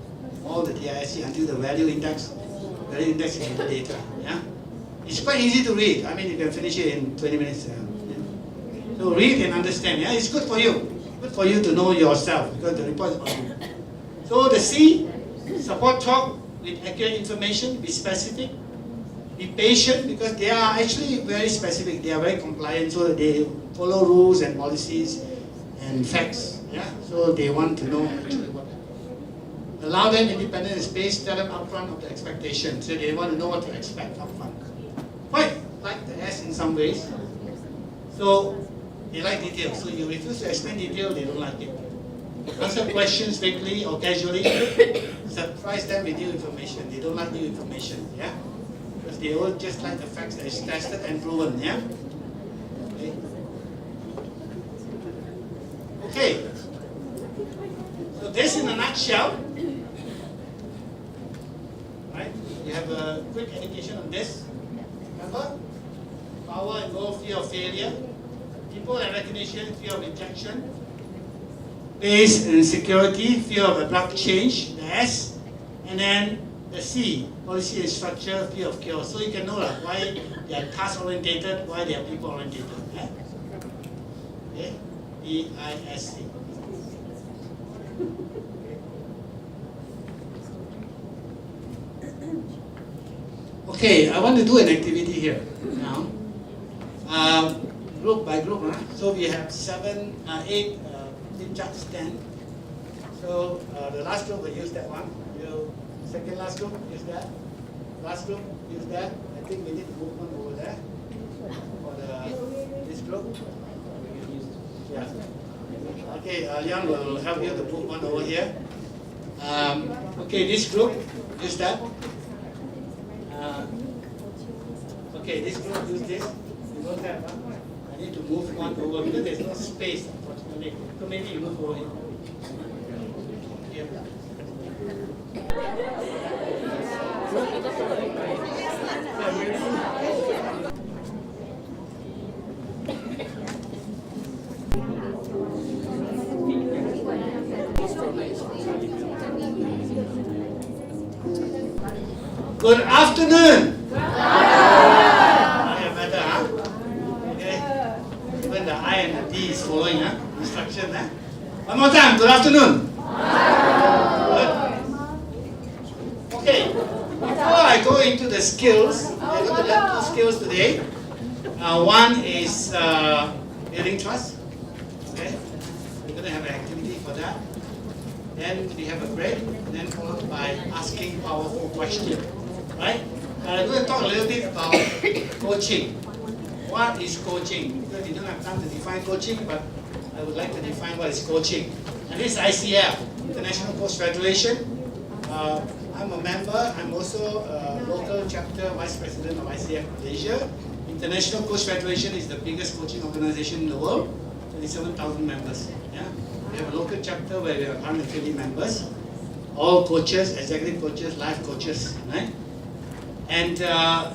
All the DISC until the value index is in the data. Yeah? It's quite easy to read. I mean, you can finish it in 20 minutes. Yeah? So read and understand. Yeah? It's good for you. Good for you to know yourself because the report is on you. So the C, support talk with accurate information, be specific. Be patient because they are actually very specific. They are very compliant, so they follow rules and policies and facts. Yeah, so they want to know actually what. Allow them independent space. Tell them upfront of the expectation, so they want to know what to expect upfront. Quite like the S in some ways. So they like details. So you refuse to explain detail, they don't like it. Answer questions vaguely or casually. Surprise them with new information. They don't like new information. Yeah. Because they all just like the facts that is tested and proven, yeah? Okay. Okay. So this in a nutshell. Right? You have a quick education on this. Remember? Power and goal, fear of failure. People and recognition, fear of rejection. Base and security, fear of abrupt change, the S. And then the C, policy and structure, fear of chaos. So you can know why they are task-orientated, why they are people-orientated. Yeah? Okay? DISC. Okay, I want to do an activity here now. Group by group. So we have 8 flip chart stand. So the last group will use that one. Second last group, use that. Last group, use that. I think we need to move one over there for this group. Yeah. Okay, Leon will help you to move one over here. Okay, this group, use that. Okay, this group use this. You don't have, I need to move one over because there's no space, unfortunately. So maybe you move over it. Here. Good afternoon. Yeah, better, huh? Okay. Even the I and the D is following, huh? Instruction, huh? One more time. Good afternoon. Good. Okay. Before I go into the skills, we're going to learn 2 skills today. One is building trust. Okay. We're going to have an activity for that. Then we have a break, and then followed by asking powerful questions. Right? I'm going to talk a little bit about coaching. What is coaching? Because we don't have time to define coaching, but I would like to define what is coaching. And this is ICF, International Coach Federation. I'm a member. I'm also a local chapter vice president of ICF Malaysia. International Coach Federation is the biggest coaching organization in the world. 27,000 members. Yeah? We have a local chapter where we have 150 members. All coaches, executive coaches, life coaches. Right? And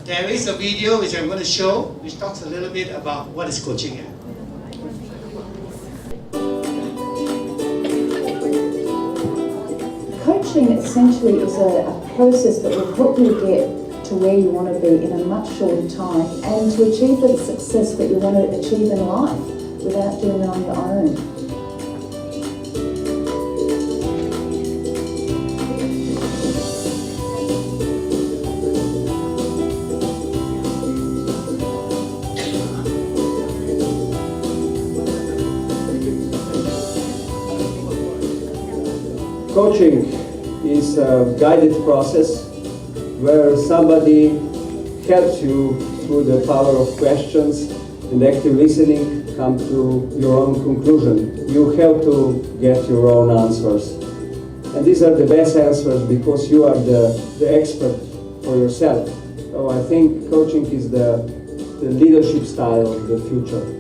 there is a video which I'm going to show, which talks a little bit about what is coaching. Yeah? Coaching essentially is a process that will help you get to where you want to be in a much shorter time and to achieve the success that you want to achieve in life without doing it on your own. Coaching is a guided process where somebody helps you through the power of questions and active listening come to your own conclusion. You have to get your own answers. And these are the best answers because you are the expert for yourself. So I think coaching is the leadership style of the future.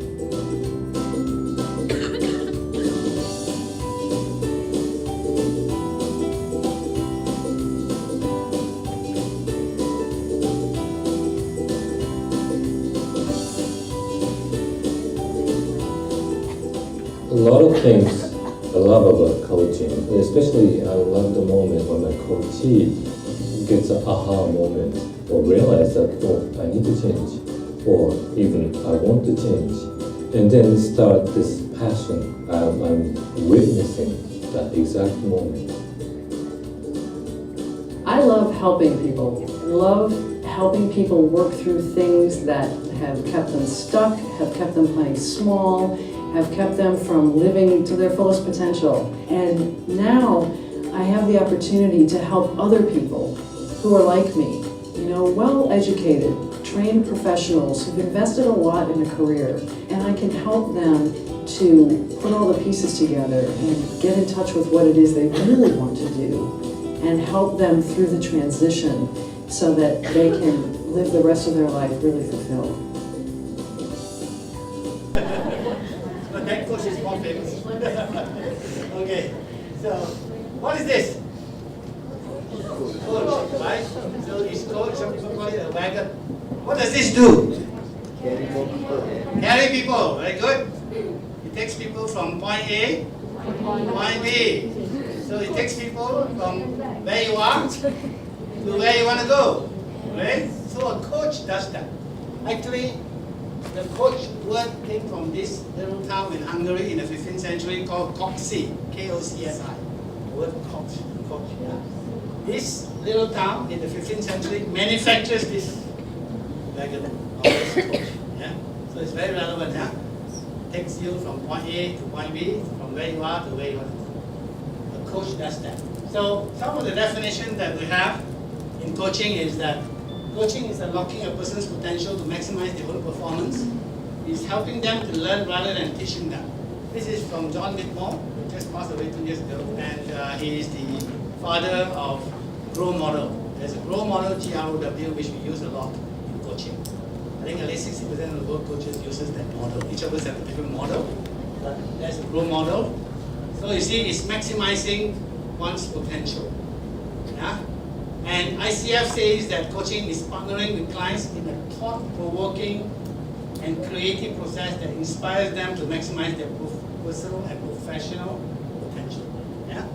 A lot of things I love about coaching, especially I love the moment when my coachee gets an aha moment or realize that, oh, I need to change, or even I want to change, and then start this passion. I'm witnessing that exact moment. I love helping people. I love helping people work through things that have kept them stuck, have kept them playing small, have kept them from living to their fullest potential. And now I have the opportunity to help other people who are like me, well-educated, trained professionals who've invested a lot in a career, and I can help them to put all the pieces together and get in touch with what it is they really want to do and help them through the transition so that they can live the rest of their life really fulfilled. But that coach is more famous. Okay, so what is this? Coach, right? So it's coach, some people call it a wagon. What does this do? Carry people, very good. It takes people from point A to point B. So it takes people from where you are to where you want to go. Right? So a coach does that. Actually, the coach word came from this little town in Hungary in the 15th century called Kocsi, K-O-C-S-I. The word coach, yeah. This little town in the 15th century manufactures this wagon or this coach. Yeah? So it's very relevant. Yeah? Takes you from point A to point B, from where you are to where you want to go. The coach does that. So some of the definitions that we have in coaching is that coaching is unlocking a person's potential to maximize their own performance. It's helping them to learn rather than teaching them. This is from John Whitmore, who just passed away 2 years ago, and he is the father of Grow Model. There's a Grow Model, GROW, which we use a lot in coaching. I think at least 60% of the world coaches uses that model. Each of us have a different model, but that's a role model. So you see, it's maximizing one's potential. Yeah? And ICF says that coaching is partnering with clients in a thought-provoking and creative process that inspires them to maximize their personal and professional potential. Yeah?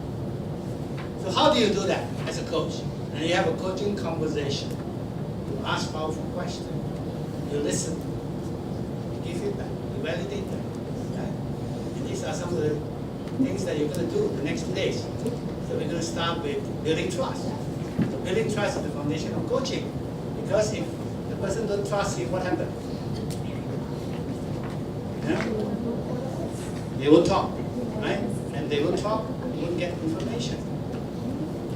So how do you do that as a coach? And you have a coaching conversation. You ask powerful questions. You listen. You give feedback. You validate them. Right? And these are some of the things that you're going to do the next 2 days. So we're going to start with building trust. So building trust is the foundation of coaching. Because if the person don't trust you, what happens? Yeah? They will talk, right? And they will talk, you won't get information.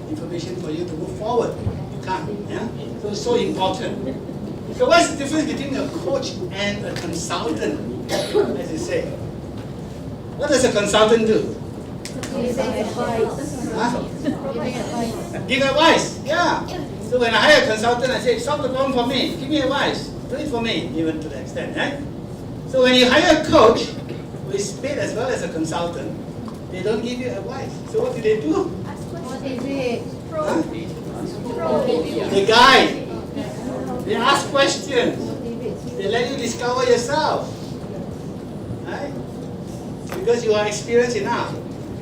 Information for you to move forward. You can't, yeah? So it's so important. So what's the difference between a coach and a consultant, as you say? What does a consultant do? Huh? Give advice, yeah. So when I hire a consultant, I say, solve the problem for me, give me advice, do it for me, even to the extent, right? So when you hire a coach, who is paid as well as a consultant, they don't give you advice. So what do they do? What is it? Huh? They guide. They ask questions. They let you discover yourself. Right? Because you are experienced enough.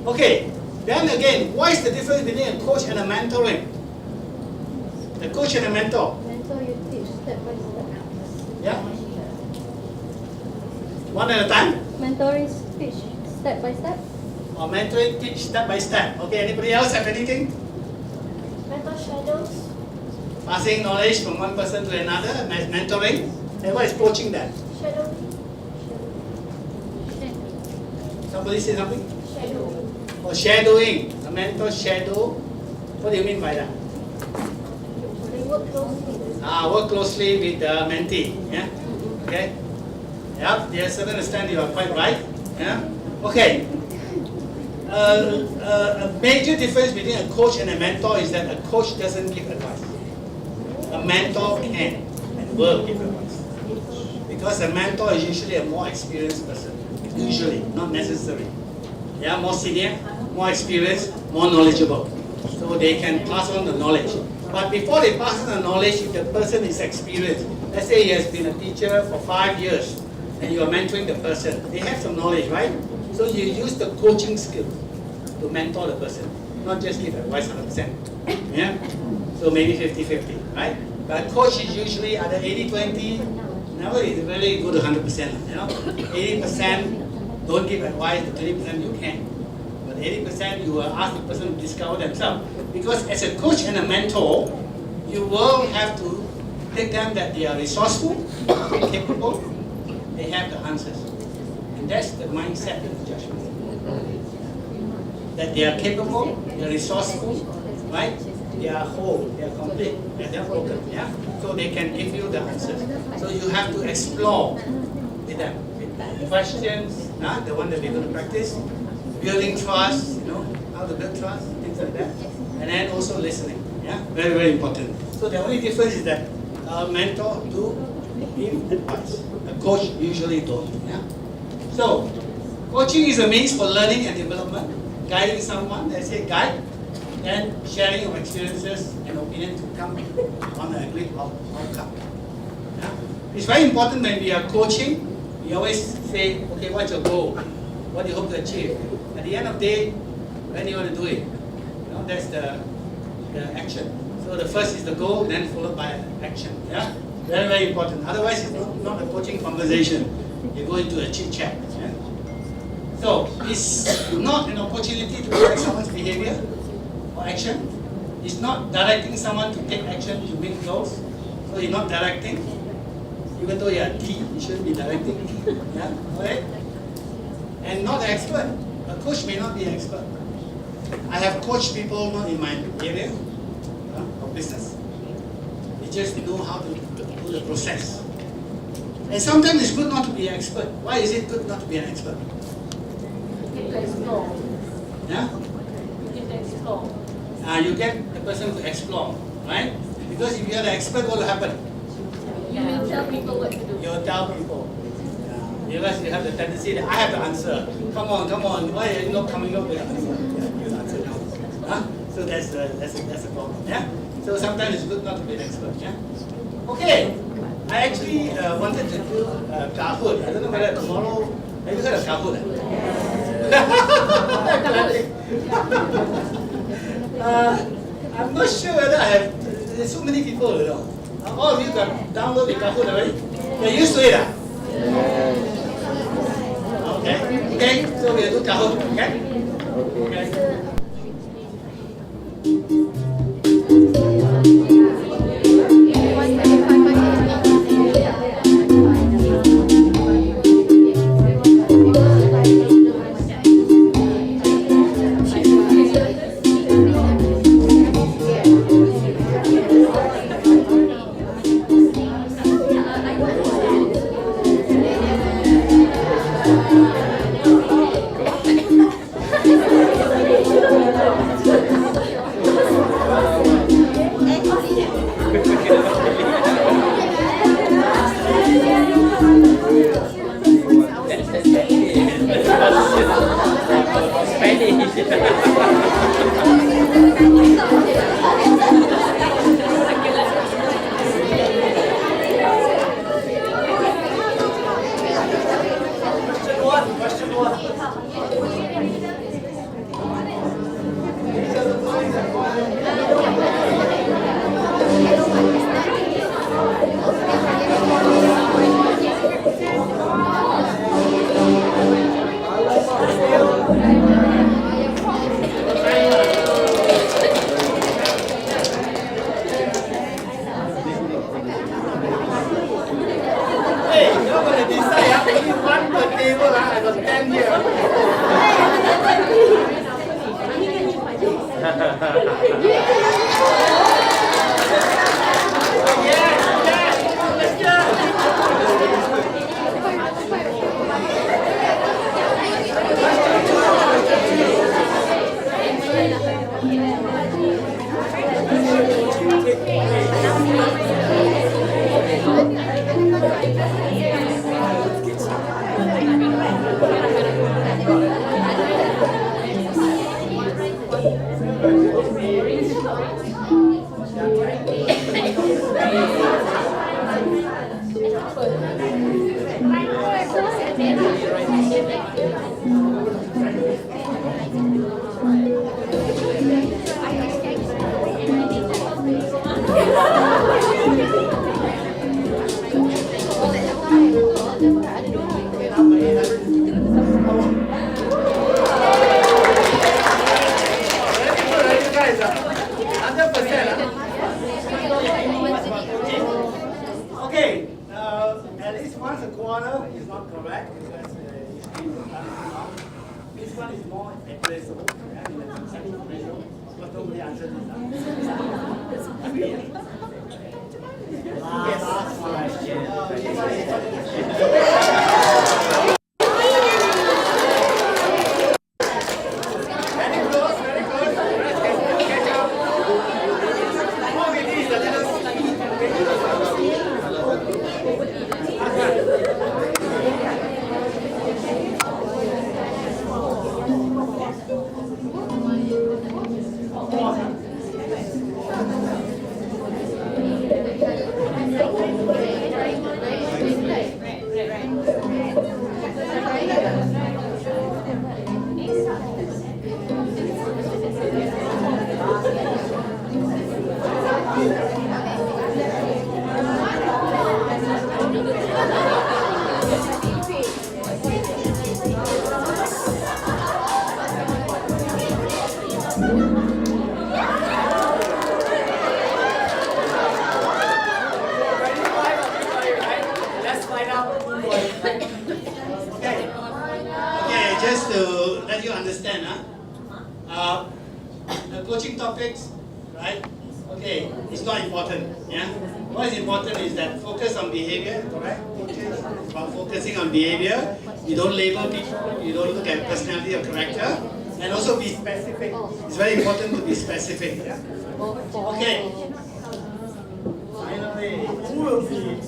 Okay, then again, what is the difference between a coach and a mentoring? A coach and a mentor. Mentor, you teach step by step. Yeah? One at a time? Mentor is teach step by step. Or mentoring, teach step by step. Okay, anybody else have anything? Mentor shadows. Passing knowledge from one person to another, mentoring. And what is coaching that? Shadow. Somebody say something? Shadow. Or shadowing. A mentor shadow. What do you mean by that? They work closely. Work closely with the mentee. Yeah? Okay? Yeah, to a certain extent you are quite right. Yeah? Okay. A major difference between a coach and a mentor is that a coach doesn't give advice. A mentor can and will give advice. Because a mentor is usually a more experienced person. Usually, not necessary. Yeah, more senior, more experienced, more knowledgeable. So they can pass on the knowledge. But before they pass on the knowledge, if the person is experienced, let's say he has been a teacher for 5 years, and you are mentoring the person, they have some knowledge, right? So you use the coaching skill to mentor the person, not just give advice 100%. Yeah? So maybe 50-50, right? But coach is usually either 80-20, never is really go to 100%. You know? 80% don't give advice, the 20% you can. But 80% you will ask the person to discover themselves. Because as a coach and a mentor, you will have to take them that they are resourceful, capable, they have the answers. And that's the mindset of judgment. That they are capable, they are resourceful, right? They are whole, they are complete, they are broken, yeah? So they can give you the answers. So you have to explore with them. With questions, the one that we're going to practice, building trust, how to build trust, things like that. And then also listening, yeah? Very, very important. So the only difference is that a mentor do give advice. A coach usually don't, yeah? So, coaching is a means for learning and development, guiding someone, let's say guide, and sharing of experiences and opinions to come on an agreed outcome. Yeah? It's very important when we are coaching, we always say, okay, what's your goal? What do you hope to achieve? At the end of the day, when do you want to do it? That's the action. So the first is the goal, then followed by action. Yeah? Very, very important. Otherwise, it's not a coaching conversation. You go into a chit chat. Yeah? So it's not an opportunity to correct someone's behavior or action. It's not directing someone to take action to meet goals. So you're not directing. Even though you're a T, you shouldn't be directing. Yeah? Alright? And not an expert. A coach may not be an expert. I have coached people not in my area of business. They just know how to do the process. And sometimes it's good not to be an expert. Why is it good not to be an expert? You get to explore. Yeah? You get to explore. You get the person to explore, right? Because if you're the expert, what will happen? You tell people what to do. You tell people. Because you have the tendency that I have the answer. Come on, why are you not coming up with the answer? Yeah, you answer now. Huh? So that's a problem. Yeah? So sometimes it's good not to be an expert. Yeah? Okay. I actually wanted to do Kahoot. I don't know whether tomorrow. Have you heard of Kahoot? I'm not sure whether I have. There's so many people, you know. All of you got downloaded Kahoot already? You're used to it, ah? Okay, so we'll do Kahoot, okay? Okay. Okay, at least once a quarter is not correct because this one is more appraisal. But nobody answered this. Last question. Very close, very close. Catch up. More with this, a little. Just to let you understand, the coaching topics, right? Okay, it's not important. Yeah. What is important is that focus on behavior, correct? Coaching is about focusing on behavior. You don't label people. You don't look at personality or character, and also be specific. It's very important to be specific. Yeah. Okay. Finally, who will be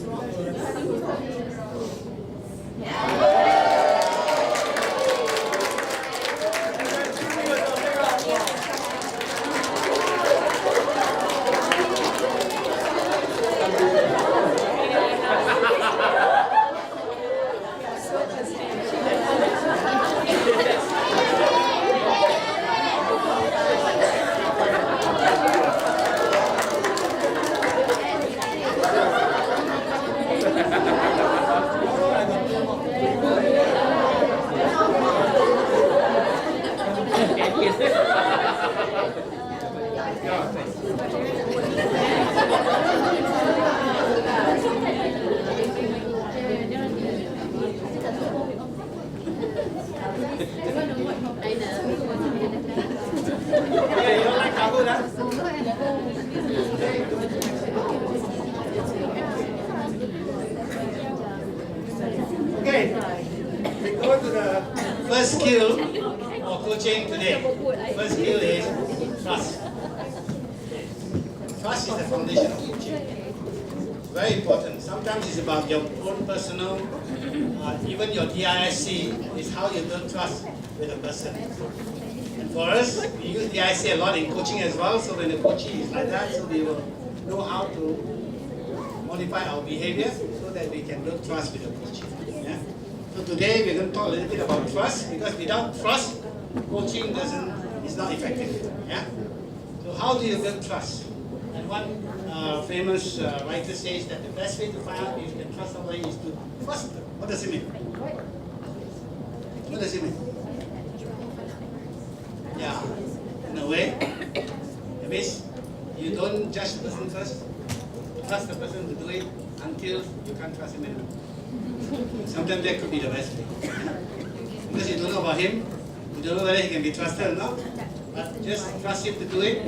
first skill for coaching today. First skill is trust. Trust is the foundation of coaching. Very important. Sometimes it's about your own personal, even your DISC is how you build trust with a person. And for us, we use DISC a lot in coaching as well. So when the coaching is like that, so we will know how to modify our behavior so that we can build trust with the coaching. Yeah? So today we're going to talk a little bit about trust, because without trust, coaching is not effective. Yeah? So how do you build trust? And one famous writer says that the best way to find out if you can trust somebody is to trust them. What does it mean? What does it mean? Yeah, in a way, it means you don't judge the person first. Trust the person to do it until you can't trust him anymore. Sometimes that could be the best way. Because you don't know about him, you don't know whether he can be trusted or not, but just trust him to do it.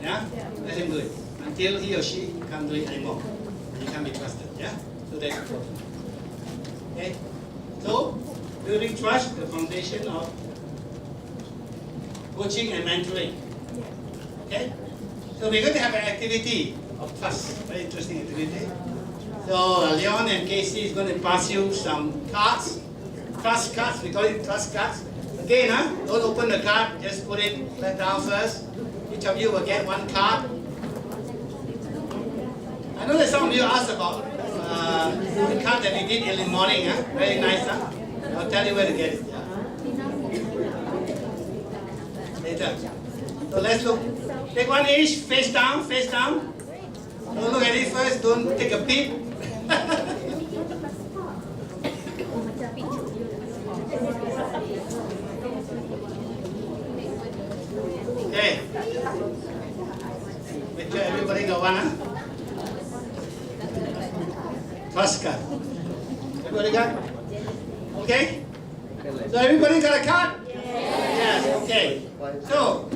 Yeah? Let him do it. Until he or she can't do it anymore. He can't be trusted. Yeah? So that's important. Okay? So, building trust, the foundation of coaching and mentoring. Okay? So we're going to have an activity of trust. Very interesting activity. So Leon and Casey is going to pass you some cards. Trust cards. We call it trust cards. Again, don't open the card. Just put it flat down first. Each of you will get one card. I know that some of you asked about the card that we did in the morning. Very nice. I'll tell you where to get it. Later. So let's look. Take one each, face down, face down. Don't look at it first. Don't take a peep. Okay. Make sure everybody got one, Trust card. Everybody got? Okay? So everybody got a card? Yes, okay. So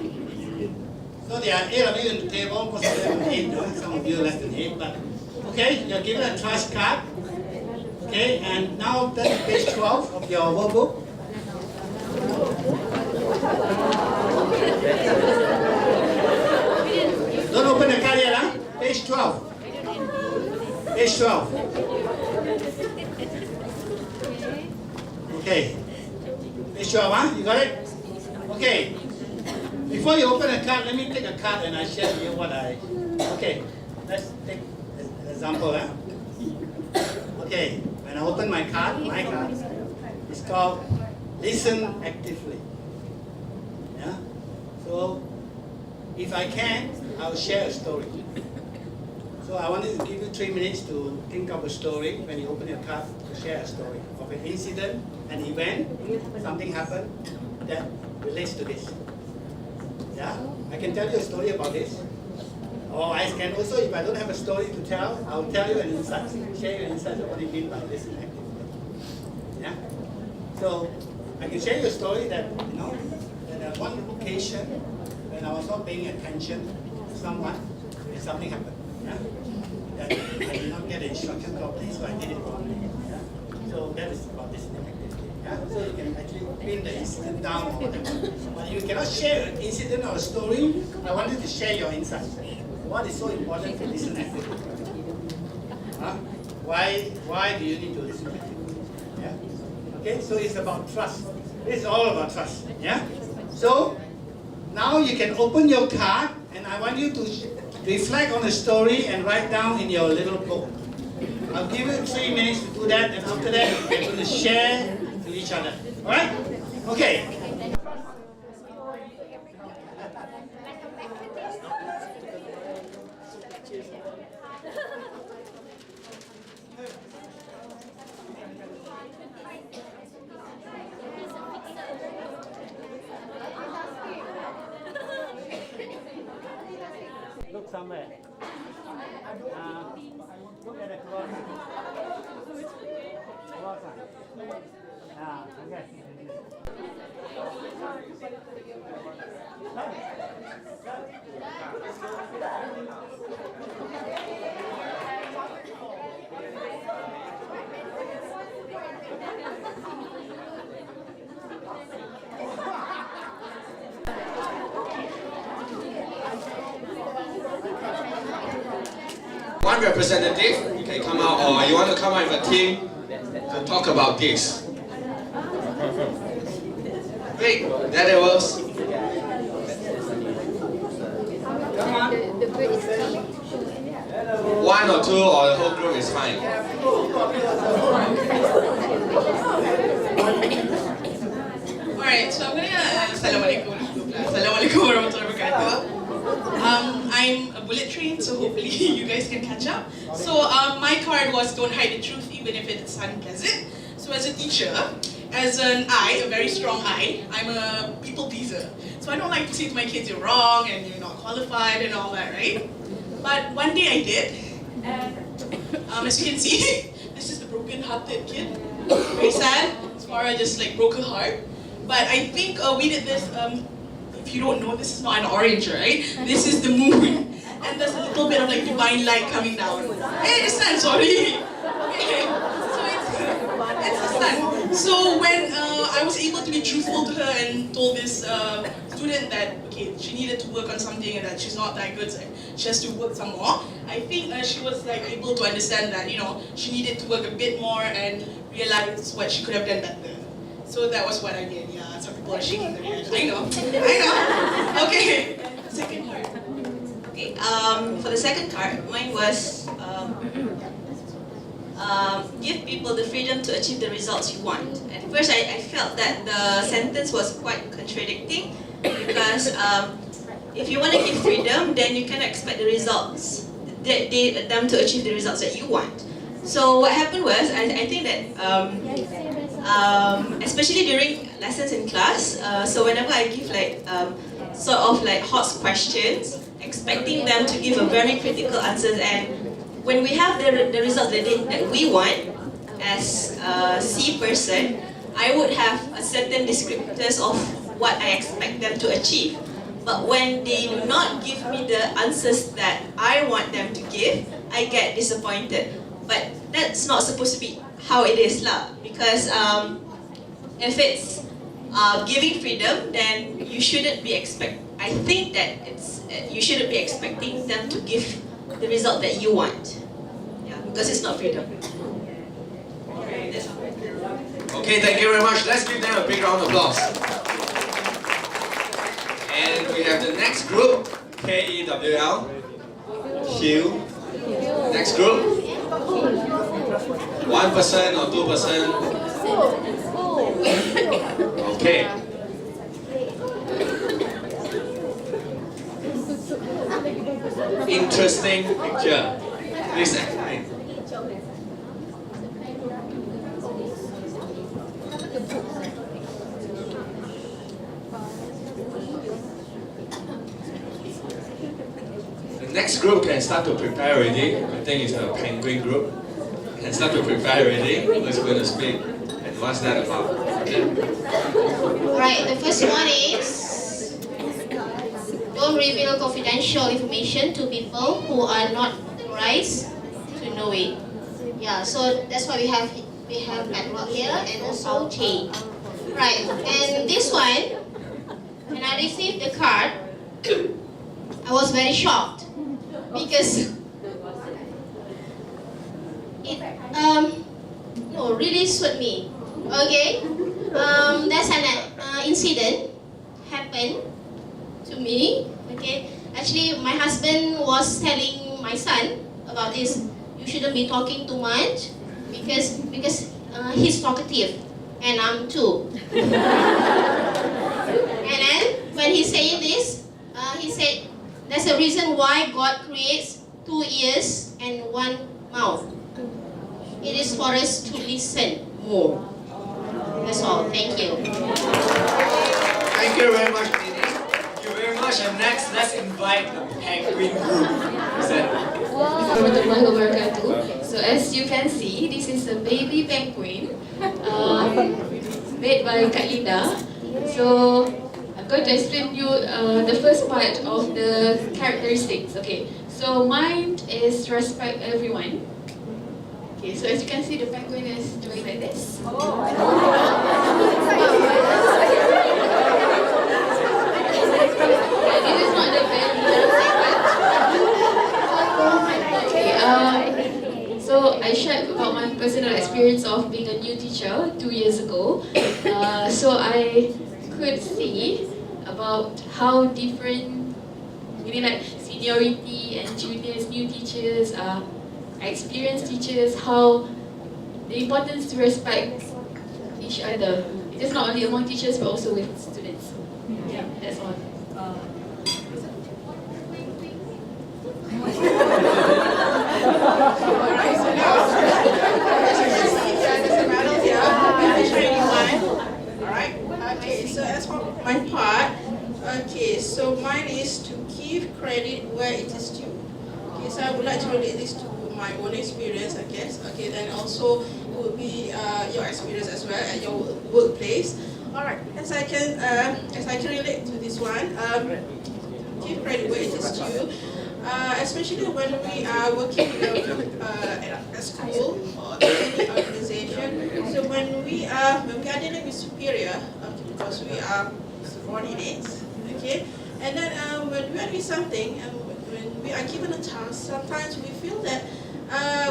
there are 8 of you on the table, most of them 8, some of you less than 8, but okay, you're given a trust card. Okay, and now turn to page 12 of your workbook. Don't open the card yet, Page 12. Page 12. Okay. Page 12, You got it? Okay. Before you open a card, let me take a card and I share with you what okay, let's take an example, Okay, when I open my card, it's called Listen Actively. Yeah? So, if I can, I'll share a story. So I wanted to give you 3 minutes to think of a story when you open your card to share a story of an incident, an event, something happened that relates to this. Yeah? I can tell you a story about this. Or I can also, if I don't have a story to tell, I'll tell you an insight, share you an insight of what it means by listening actively. Yeah? So I can share you a story that, that at one occasion, when I was not paying attention to someone, and something happened. Yeah? That I did not get the instruction properly, so I did it wrongly. Yeah? So that is about listening activity. Yeah? So you can actually pin the incident down or whatever. But you cannot share an incident or a story. I wanted to share your insights. What is so important to listen actively? Why do you need to listen actively? Yeah? Okay, so it's about trust. It's all about trust. Yeah? So now you can open your card, and I want you to reflect on the story and write down in your little book. I'll give you 3 minutes to do that, and after that, we're going to share to each other. Alright? Okay. Look somewhere. Look at the clock. Okay. one representative, you can come out, or you want to come out with a team to talk about this. Great, there it was. Come on. The bird is coming. One or two or the whole group is fine. Alright, so I'm gonna Assalamualaikum. Assalamualaikum warahmatullahi wabarakatuh. I'm a bullet train, so hopefully you guys can catch up. So my card was don't hide the truth even if it's unpleasant. So as a teacher, as an I, a very strong I, I'm a people pleaser. So I don't like to say to my kids you're wrong and you're not qualified and all that, right? But one day I did, and as you can see, this is the broken-hearted kid. Very sad. Sparra just like broke her heart. But I think we did this. If you don't know, this is not an orange, right? This is the moon, and there's a little bit of like divine light coming down. Hey, the sun, sorry. Okay, so it's the sun. So when I was able to be truthful to her and told this student that okay, she needed to work on something and that she's not that good, so she has to work some more. I think she was like able to understand that she needed to work a bit more and realize what she could have done better. So that was what I did. Yeah, some people are shaking their head. I know. Okay, second card. Okay, for the second card, mine was give people the freedom to achieve the results you want. At first, I felt that the sentence was quite contradicting because if you want to give freedom, then you cannot expect the results, them to achieve the results that you want. So what happened was, I think that especially during lessons in class, so whenever I give like sort of like hot questions, expecting them to give a very critical answers, and when we have the results that we want as a C person, I would have a certain descriptors of what I expect them to achieve. But when they do not give me the answers that I want them to give, I get disappointed. But that's not supposed to be how it is lah. Because if it's giving freedom, then you shouldn't be I think that you shouldn't be expecting them to give the result that you want. Yeah, because it's not freedom. Okay, that's all. Okay, thank you very much. Let's give them a big round of applause. And we have the next group, KEWL, Hugh. Next group, 1% or 2%. Okay. Interesting picture. Please explain. The next group can start to prepare already. I think it's a penguin group. Can start to prepare already. Who's going to speak? And what's that about? Alright, the first one is don't reveal confidential information to people who are not authorized to know it. Yeah, so that's why we have Edward here and also Jay. Right, and this one, when I received the card, I was very shocked because it really suited me. Okay, that's an incident happened to me. Okay, actually my husband was telling my son about this. You shouldn't be talking too much because he's talkative and I'm too. And then when he's saying this, he said there's a reason why God creates 2 ears and 1 mouth. It is for us to listen more. That's all. Thank you. Thank you very much, Dini. Thank you very much. And next, let's invite the penguin group. Warahmatullahi wabarakatuh. So as you can see, this is a baby penguin made by Kak Linda. So I'm going to explain to you the first part of the characteristics. Okay, so mine is respect everyone. Okay, so as you can see, the penguin is doing like this. This is not the very okay, So I shared about my personal experience of being a new teacher 2 years ago. So I could see about how different, meaning like seniority and juniors, new teachers, experienced teachers, how the importance to respect each other. Just not only among teachers but also with students. Yeah, that's all. Alright, okay, so as for my part, okay, so mine is to give credit where it is due. Okay, so I would like to relate this to my own experience, I guess. Okay, then also it would be your experience as well at your workplace. Alright, as I can relate to this one, give credit where it is due. Especially when we are working at a school or any organization. So when we are dealing with superior, because we are subordinates, okay, and then when we are doing something and when we are given a task, sometimes we feel that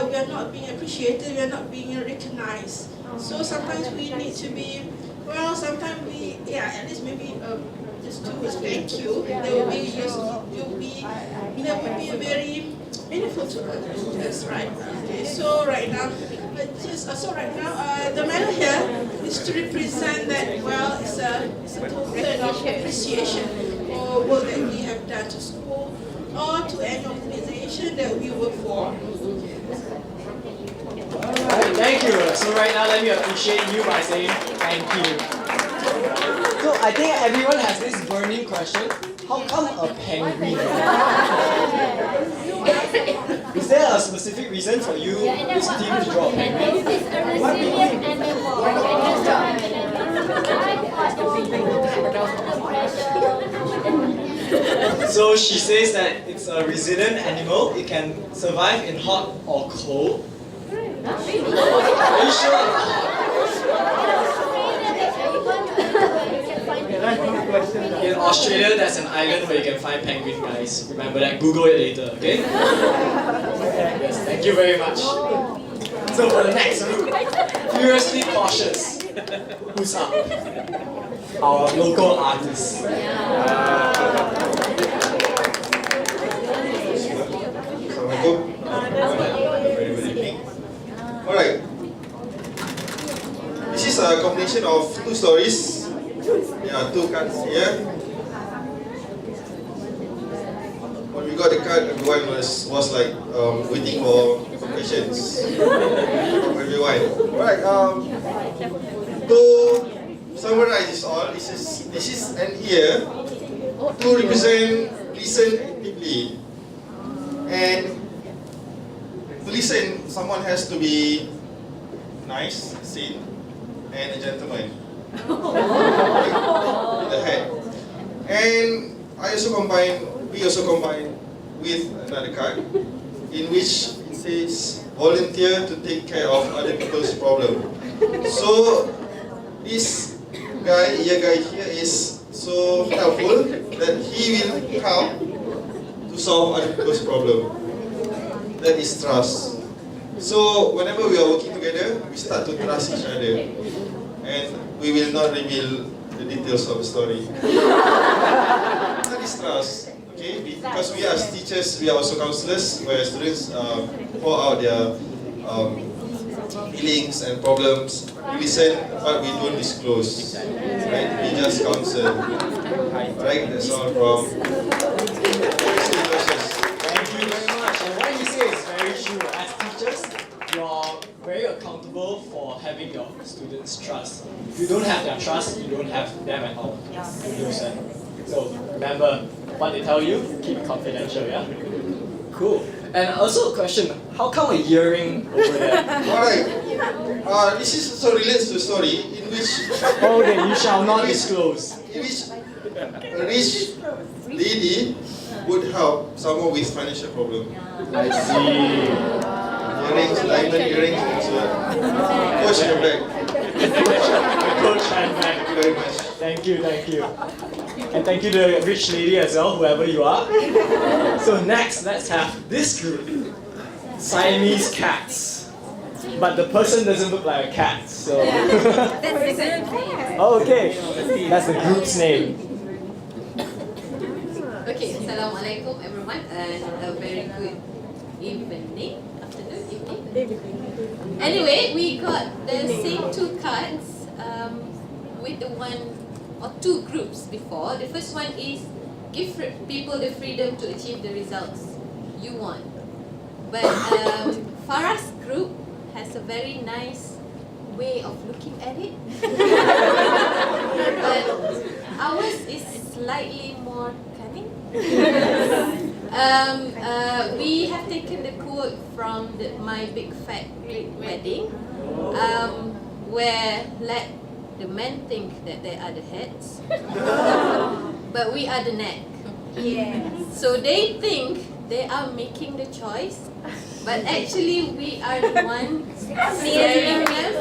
we are not being appreciated, we are not being recognized. So sometimes we need to be, well, sometimes we, at least maybe just do is thank you. They will be very meaningful to us, right? Okay, so right now, the medal here is to represent that, well, it's a token of appreciation for work that we have done to school or to any organization that we work for. Alright, thank you. So right now, let me appreciate you by saying thank you. So I think everyone has this burning question. How come a penguin? Is there a specific reason for you, this team, to draw a penguin? So she says that it's a resilient animal. It can survive in hot or cold. Are you sure? In Australia, there's an island where you can find penguin, guys. Remember that. Google it later, okay? Yes, thank you very much. So for the next group, Furiously Cautious. Who's up? Our local artists. Alright. This is a combination of two stories. Yeah, two cards here. When we got the card, everyone was like waiting for questions from everyone. Alright, to summarize this all, this is an ear to represent listen actively. And to listen, someone has to be nice, sane, and a gentleman. In the head. And we also combine with another card in which it says volunteer to take care of other people's problem. So this guy here is so helpful that he will help to solve other people's problem. That is trust. So whenever we are working together, we start to trust each other. And we will not reveal the details of the story. That is trust, okay? Because we as teachers, we are also counselors, where students pour out their feelings and problems. We listen, but we don't disclose, right? We just counsel. Right? That's all from. Thank you very much. And what you say is very true. As teachers, you're very accountable for having your students' trust. If you don't have their trust, you don't have them at all. You lose them. So remember what they tell you, keep it confidential, yeah? Cool. And also a question, how come a earring over there? Alright. This is also relates to a story in which okay, you shall not disclose. In which a rich lady would help someone with financial problem. I see. Earrings, diamond earrings, coach in your bag. Coach and bag. Very much. Thank you. And thank you to the rich lady as well, whoever you are. So next, let's have this group. Siamese cats, but the person doesn't look like a cat. So okay, that's the group's name. Okay, Assalamualaikum everyone, and a very good evening, afternoon, evening. Anyway, we got the same two cards with the one or two groups before. The first one is give people the freedom to achieve the results you want. But Farah's group has a very nice way of looking at it. But ours is slightly more cunning. We have taken the quote from My Big Fat Greek Wedding, where let the men think that they are the heads, but we are the neck. Yes. So they think they are making the choice, but actually we are the one steering them.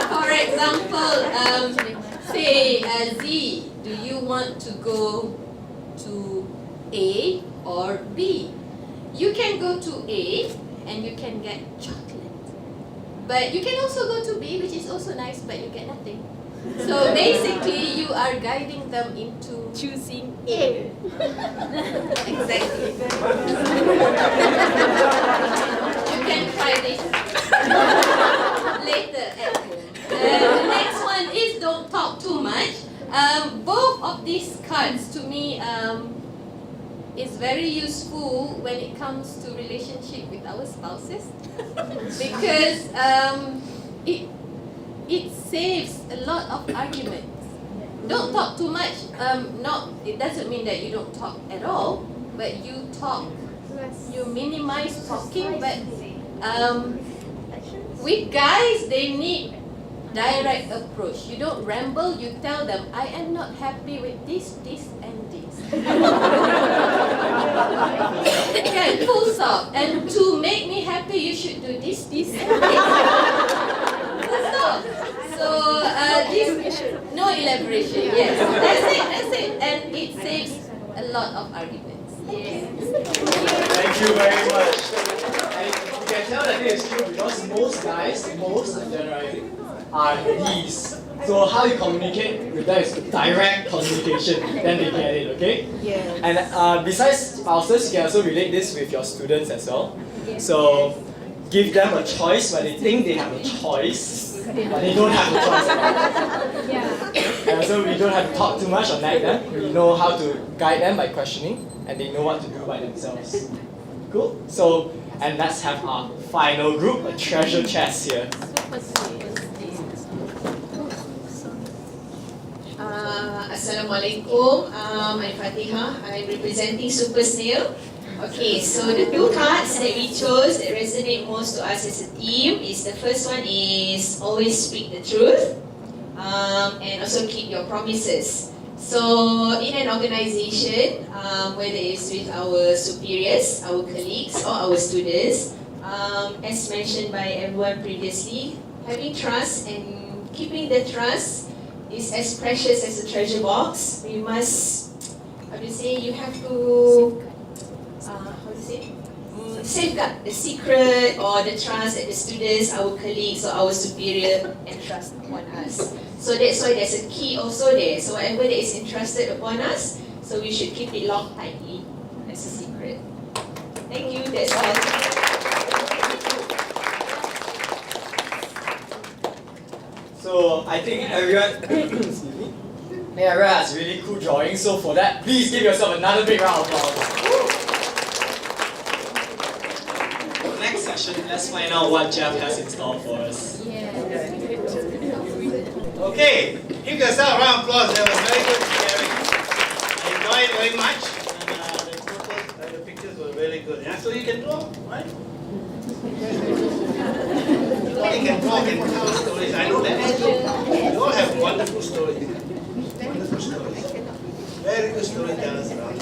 For example, say Z, do you want to go to A or B? You can go to A and you can get chocolate. But you can also go to B, which is also nice, but you get nothing. So basically, you are guiding them into choosing A. Exactly. You can try this later at home. The next one is don't talk too much. Both of these cards to me is very useful when it comes to relationship with our spouses because it saves a lot of arguments. Don't talk too much. It doesn't mean that you don't talk at all, but you talk. You minimize talking. But with guys, they need direct approach. You don't ramble. You tell them, I am not happy with this, and this. Okay, full stop. And to make me happy, you should do this, and this. Full stop. So no elaboration. Yes, that's it. And it saves a lot of arguments. Yes. Thank you very much. And you can tell that this is true because most guys, I'm generalizing, are these. So how you communicate with them is direct communication. Then they get it, okay? Yes. And besides spouses, you can also relate this with your students as well. So give them a choice when they think they have a choice, but they don't have a choice at all. Yeah. And so we don't have to talk too much or nag them. We know how to guide them by questioning, and they know what to do by themselves. Cool? So, and let's have our final group, a treasure chest here. Assalamualaikum. I'm Fatiha. I'm representing Super Snail. Okay, so the two cards that we chose that resonate most to us as a team is the first one is always speak the truth and also keep your promises. So in an organization, whether it's with our superiors, our colleagues or our students, as mentioned by everyone previously, having trust and keeping the trust is as precious as a treasure box. We must, you have to, safeguard the secret or the trust that the students, our colleagues or our superior entrust upon us. So that's why there's a key also there. So whatever that is entrusted upon us, so we should keep it locked tightly as a secret. Thank you, that's all. So I think everyone, excuse me, everyone has really cool drawings. So for that, please give yourself another big round of applause. Next session, let's find out what Jeff has in store for us. Okay, give yourself a round of applause. That was very good sharing. I enjoyed it very much, and the photos, the pictures were really good. Yeah, so you can draw, right? You can talk and tell stories. I know that. You all have wonderful stories. Wonderful stories. Very good storytellers around.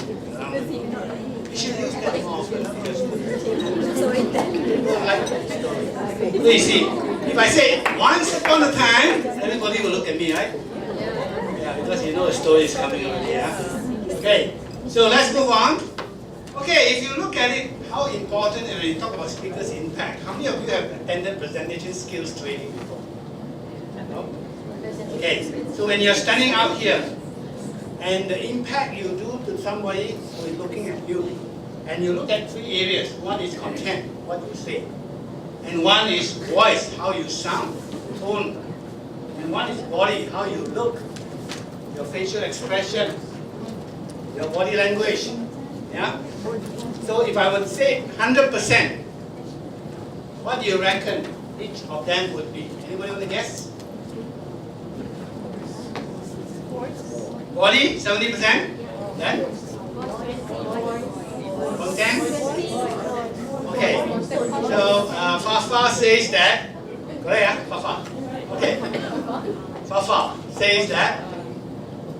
You should use that more often. People like stories. So you see, if I say once upon a time, everybody will look at me, right? Yeah, because you know the story is coming already. Yeah. Okay. So let's move on. Okay, if you look at it, how important, and when you talk about speaker's impact, how many of you have attended presentation skills training before? No? Okay, so when you're standing out here, and the impact you do to somebody who is looking at you, and you look at 3 areas. One is content, what you say. And one is voice, how you sound, tone. And one is body, how you look, your facial expression, your body language. Yeah? So if I would say 100%, what do you reckon each of them would be? Anybody want to guess? Body, 70%? Then? Content? Okay. So Fafa says that, correct, yeah? Fafa. Okay. Fafa says that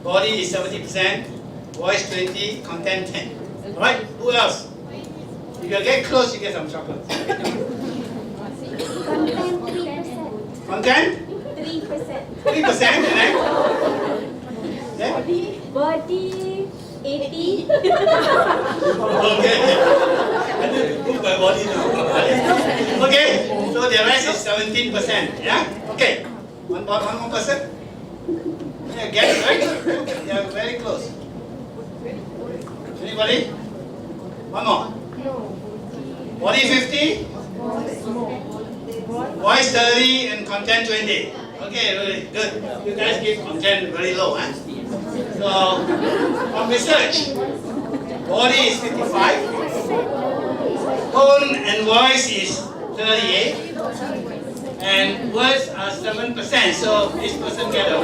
body is 70%, voice 20, content 10. Alright, who else? If you get close, you get some chocolate. Content? 3%. 3%, and then? Yeah? Body 80. Okay. I need to move my body now. Okay, so the rest is 17%. Yeah? Okay. One more person? Yeah, get it right? They are very close. Anybody? One more. Body 50? Voice 30 and content 20. Okay, really good. You guys give content very low, huh? So, from research, body is 55, tone and voice is 38, and words are 7%. So this person get a.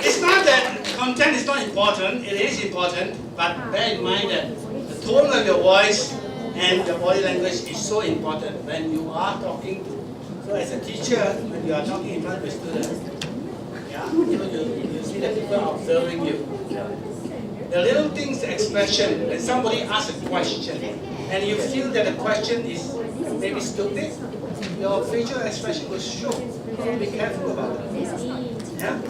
It's not that content is not important. It is important, but bear in mind that the tone of your voice and your body language is so important when you are talking to. So as a teacher, when you are talking in front of the students, yeah, you see that people are observing you. The little things, expression, when somebody asks a question, and you feel that the question is maybe stupid, your facial expression will show. So be careful about it. Yeah?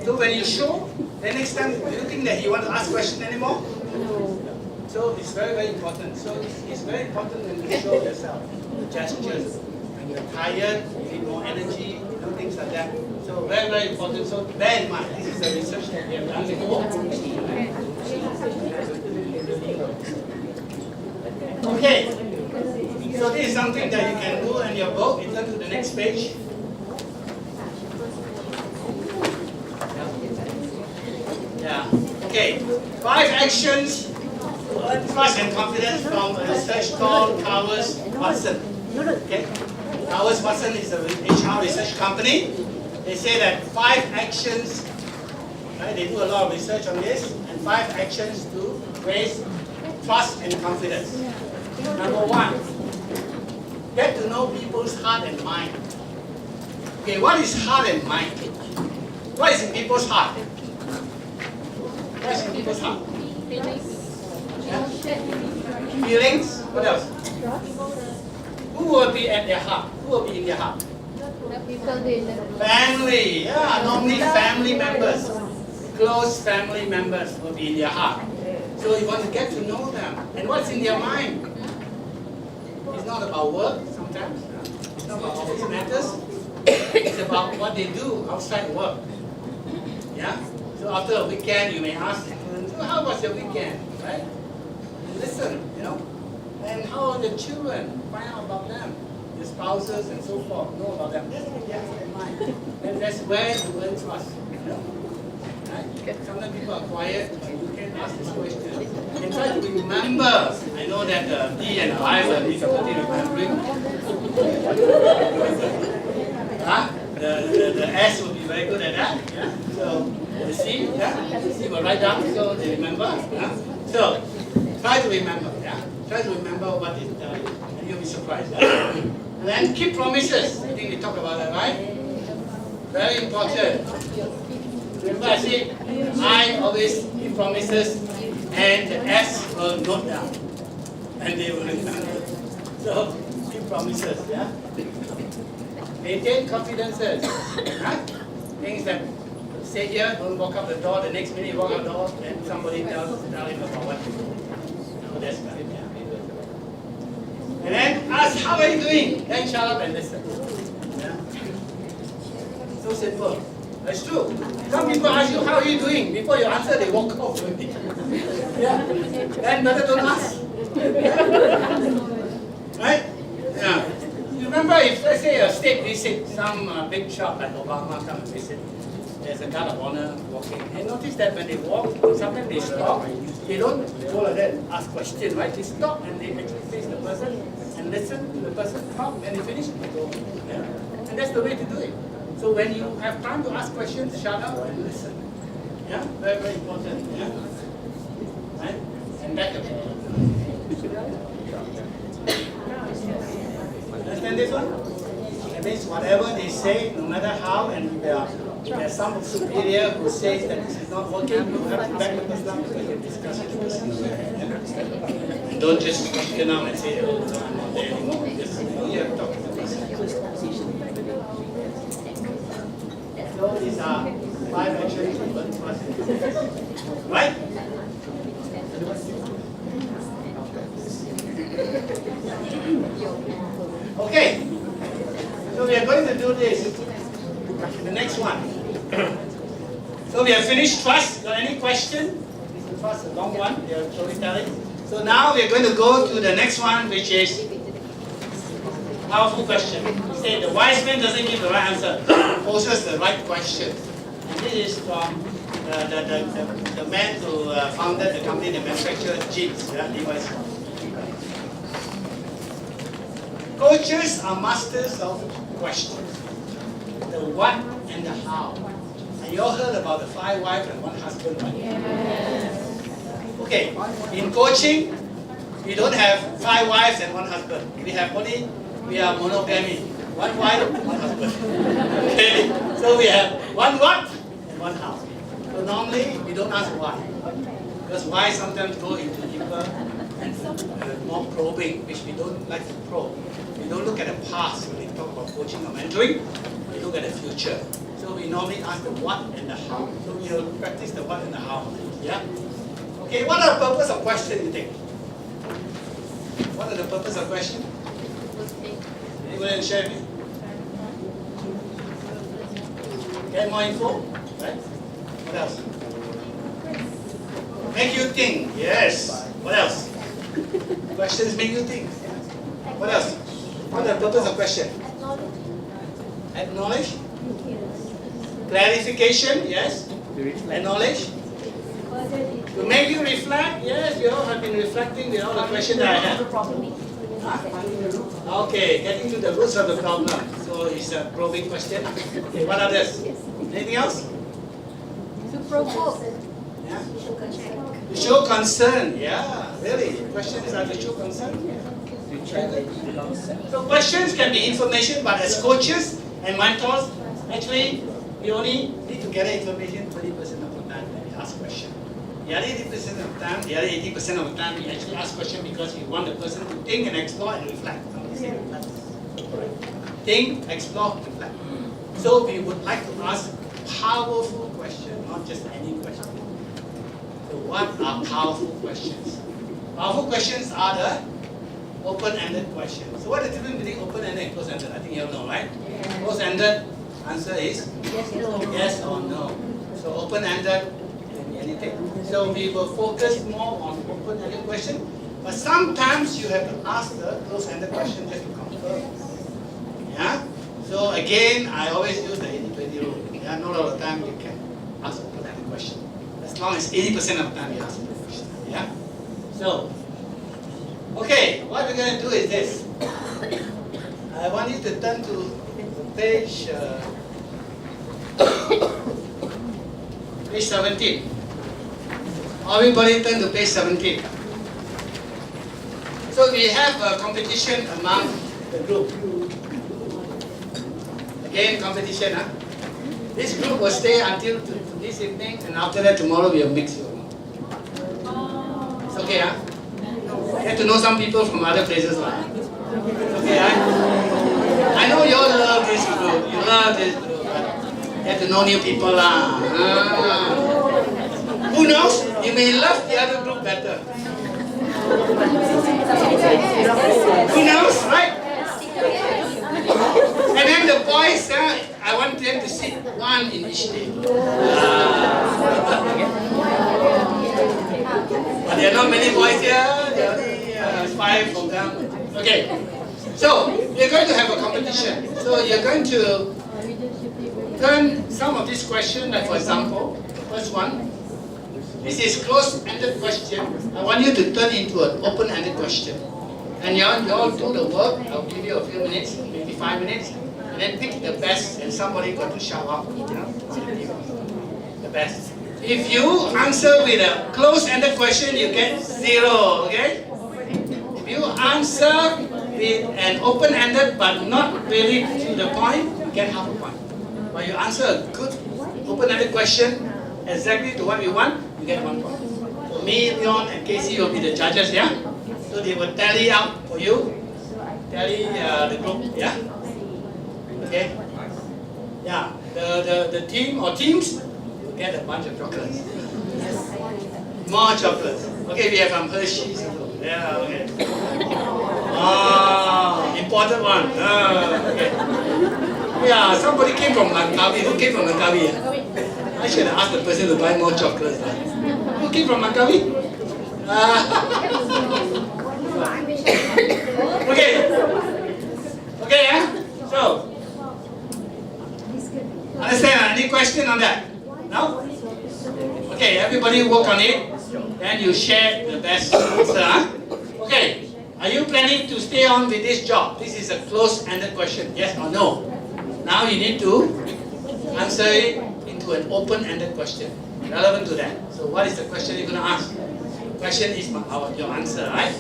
So when you show, the next time, do you think that you want to ask question anymore? So it's very, very important. So it's very important when you show yourself, the gestures. When you're tired, you need more energy, things like that. So very, very important. So bear in mind, this is the research that we have done before. Okay. So this is something that you can do in your book. You turn to the next page. Yeah. Okay. 5 actions to earn trust and confidence from a research called Towers Watson. Okay. Towers Watson is a HR research company. They say that 5 actions, right? They do a lot of research on this, and 5 actions to raise trust and confidence. Number 1, get to know people's heart and mind. Okay, what is heart and mind? What is in people's heart? What is in people's heart? Yeah? Feelings. What else? Who will be at their heart? Who will be in their heart? Family. Yeah, normally family members. Close family members will be in their heart. So you want to get to know them. And what's in their mind? It's not about work sometimes. It's not about office matters. It's about what they do outside work. Yeah? So after a weekend, you may ask, so how was your weekend? Right? Listen, you know. And how are the children? Find out about them. The spouses and so forth. Know about them. That's their mind. And that's where you learn trust. You know? Right? Sometimes people are quiet, but you can ask this question. And try to remember. I know that D and I will difficulty remembering. The S will be very good at that. Yeah? So the C, yeah? The C will write down so they remember. Yeah? So try to remember. Yeah? Try to remember what it and you'll be surprised. Yeah? And then keep promises. I think we talked about that, right? Very important. Remember I said, I always keep promises and the S will note down. And they will remember. So keep promises, yeah? Maintain confidences. Right? Things that Stay here, don't walk out the door. The next minute you walk out the door, then somebody tell him about what you do. No, that's bad. And then ask, how are you doing? Then shut up and listen. Yeah? So simple. That's true. Some people ask you, how are you doing? Before you answer, they walk off already. Yeah. Then better don't ask. Right? Yeah. You remember if, let's say, a state visit, some big shop like Obama come and visit, there's a guard of honor walking. And notice that when they walk, sometimes they stop. They don't go like that, ask questions, right? They stop and they actually face the person and listen to the person talk. When they finish, they go. Yeah? And that's the way to do it. So when you have time to ask questions, shut up and listen. Yeah? Very, very important. Yeah? Right? And back up. Understand this one? That means whatever they say, no matter how, and there's some superior who says that this is not working, you have to back the person up because you discuss it with and don't just come out and say, oh, I'm not there anymore. Just, you have to talk to the person. So these are 5 actions we learn first. Right? Okay. So we are going to do this. The next one. So we have finished trust. Got any question? Trust is a long one. We are storytelling. So now we are going to go to the next one, which is powerful question. We say the wise man doesn't give the right answer, poses the right question. And this is from the man who founded the company that manufactured jeans, Levi's. Coaches are masters of questions. The what and the how. And you all heard about the 5 wives and 1 husband, right? Yes. Okay, in coaching, we don't have 5 wives and 1 husband. We are monogamy. 1 wife, 1 husband. Okay, so we have 1 what and 1 how. So normally, we don't ask why. Because why sometimes go into deeper and more probing, which we don't like to probe. We don't look at the past when we talk about coaching or mentoring. We look at the future. So we normally ask the what and the how. So we will practice the what and the how. Yeah? Okay, what are the purpose of question, you think? What are the purpose of question? Anyone share with me? Get more info? Right? What else? Make you think. Yes. What else? Questions make you think. What else? What are the purpose of question? Acknowledge. Clarification, yes. Acknowledge. To make you reflect, yes, you all have been reflecting with all the questions that I have. Okay, getting to the roots of the problem. So it's a probing question. Okay, what others? Anything else? To provoke. Yeah. To show concern, yeah, really. Questions are to show concern. So questions can be information, but as coaches and mentors, actually, we only need to gather information 20% of the time when we ask questions. The other 80% of the time, the other 80% of the time, we actually ask questions because we want the person to think and explore and reflect. Think, explore, reflect. So we would like to ask powerful questions, not just any question. So what are powerful questions? Powerful questions are the open-ended questions. So what is the difference between open-ended and closed-ended? I think you all know, right? Yeah. Closed-ended answer is yes or no. So open-ended can be anything. So we will focus more on open-ended question, but sometimes you have to ask the closed-ended question just to confirm. Yeah? So again, I always use the 80-20 rule. Yeah? Not all the time you can ask open-ended question. As long as 80% of the time you ask the question. Yeah? So, okay, what we're going to do is this. I want you to turn to page 17. Everybody turn to page 17. So we have a competition among the group. Again, competition. Huh? This group will stay until this evening, and after that, tomorrow we will mix you. It's okay, huh? You have to know some people from other places. Okay, I know you all love this group. You love this group. Get to know new people lah. Who knows? You may love the other group better. Who knows, right? And then the boys, I want them to sit one in each team. But there are not many boys here. There are only 5 of them. Okay. So we're going to have a competition. So you're going to turn some of these questions, like for example, first one. This is closed-ended question. I want you to turn into an open-ended question. And you all do the work. I'll give you a few minutes, maybe 5 minutes, and then pick the best, and somebody got to shout out, the best. If you answer with a closed-ended question, you get 0, okay? If you answer with an open-ended but not really to the point, you get half a point. But you answer a good open-ended question, exactly to what we want, you get 1 point. So me, Leon, and Casey will be the judges, yeah? So they will tally out for you, tally the group, yeah? Okay? Yeah, the team or teams will get a bunch of chocolates. More chocolates. Okay, we have some Hershey's. Yeah, okay. Important one. Okay. Yeah, somebody came from Langkawi. Who came from Langkawi? I should have asked the person to buy more chocolates. Who came from Langkawi? Okay. Okay, yeah? So, understand? Any question on that? No? Okay, everybody work on it. Then you share the best answer. Okay, are you planning to stay on with this job? This is a closed-ended question, yes or no? Now you need to answer it into an open-ended question, relevant to that. So what is the question you're going to ask? The question is your answer, right?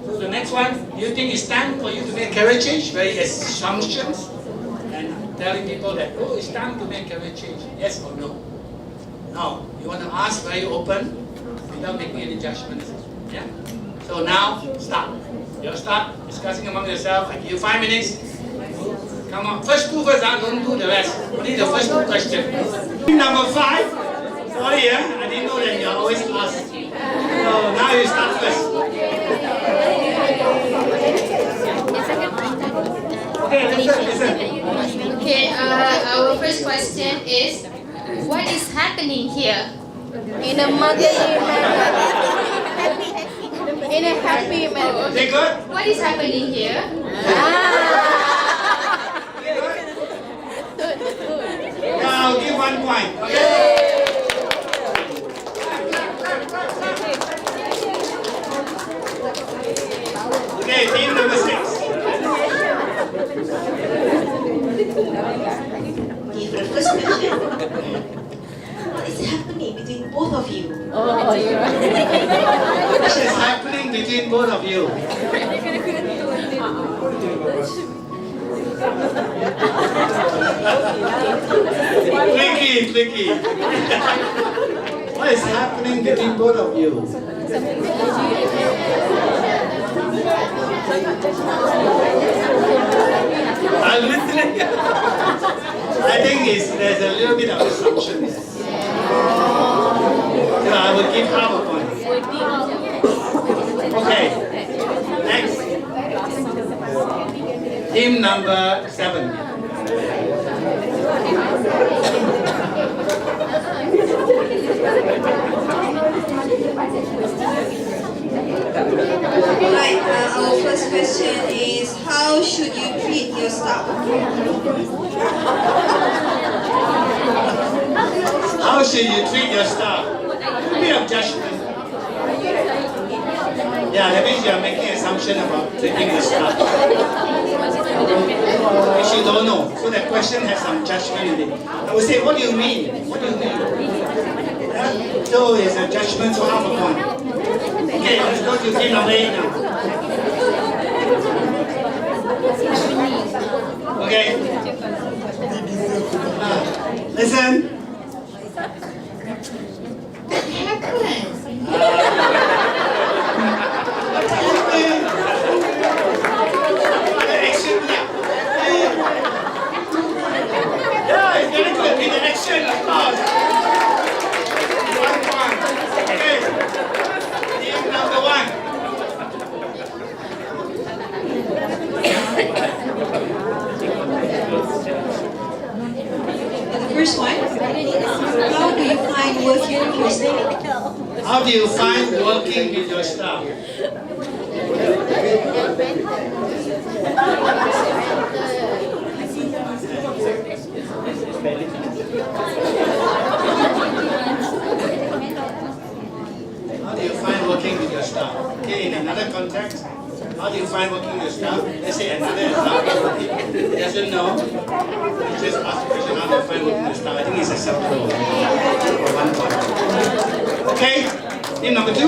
So the next one, do you think it's time for you to make career change? Very assumptions and telling people that, oh, it's time to make career change, yes or no? No, you want to ask very open without making any judgments. Yeah? So now, start. You'll start discussing among yourself. I give you 5 minutes. Come on. First two first, don't do the rest. Only the first 2 questions. Number 5. Sorry, I didn't know that you always ask. So now you start first. Okay, listen. Okay, our first question is, what is happening here? In a motherly manner. In a happy manner. They good? What is happening here? Now I'll give 1 point. Okay. Okay, team number 6. Okay, for the first question, what is happening between both of you? What is happening between both of you? Clicky. What is happening between both of you? I'm listening. I think there's a little bit of assumption. So I would give half a point. Okay. Next. Team number 7. Right, our first question is, how should you treat your staff? How should you treat your staff? A bit of judgment. Yeah, that means you are making an assumption about treating the staff. Which you don't know. So that question has some judgment in it. I would say, what do you mean? What do you mean? Yeah? So it's a judgment, so half a point. Okay, let's go to team number 8 now. Okay. Listen. What happened? Yeah, it's very good. With the action. How do you find working with your staff? Okay, in another context, how do you find working with your staff? Let's say another example. He doesn't know. You just ask the question, how do you find working with your staff? I think it's acceptable. For 1 point. Okay, team number 2.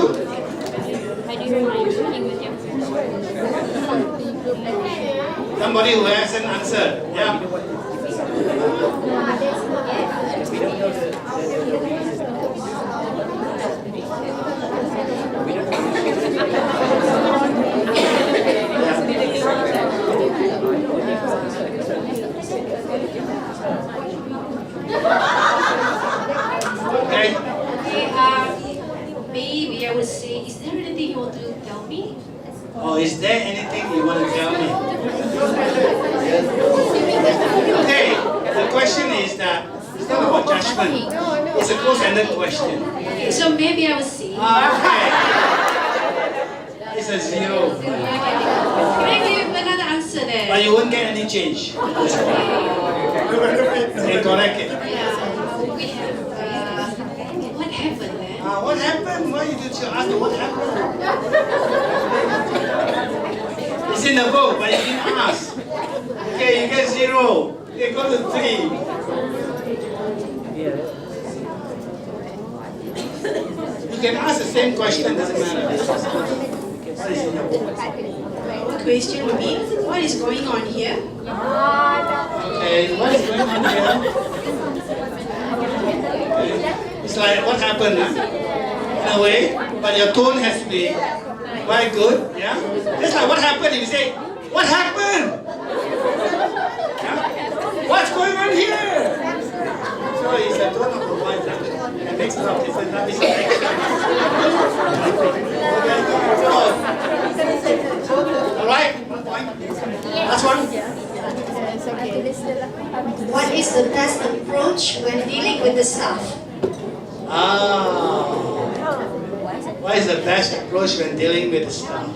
How do you find working with your Somebody who hasn't answered. Yeah. Okay. Maybe I would say, is there anything you want to tell me? Oh, is there anything you want to tell me? Okay, the question is that it's not about judgment. It's a close-ended question. Okay, so maybe I would say. Okay. It's a 0. Can I give another answer there? But you won't get any change. They correct it. Yeah, we have. What happened there? What happened? Why did you ask what happened? It's in the book, but you didn't ask. Okay, you get 0. Okay, go to 3. You can ask the same question, doesn't matter. What is in the book? The question would be, what is going on here? Okay, what is going on here? Okay. It's like, what happened, huh? In a way, but your tone has to be quite good, yeah? It's like, what happened? If you say, what happened? Yeah? What's going on here? So it's a tone of the voice that makes a lot of difference. That is alright, 1 point. Last one. What is the best approach when dealing with the staff? What is the best approach when dealing with the staff?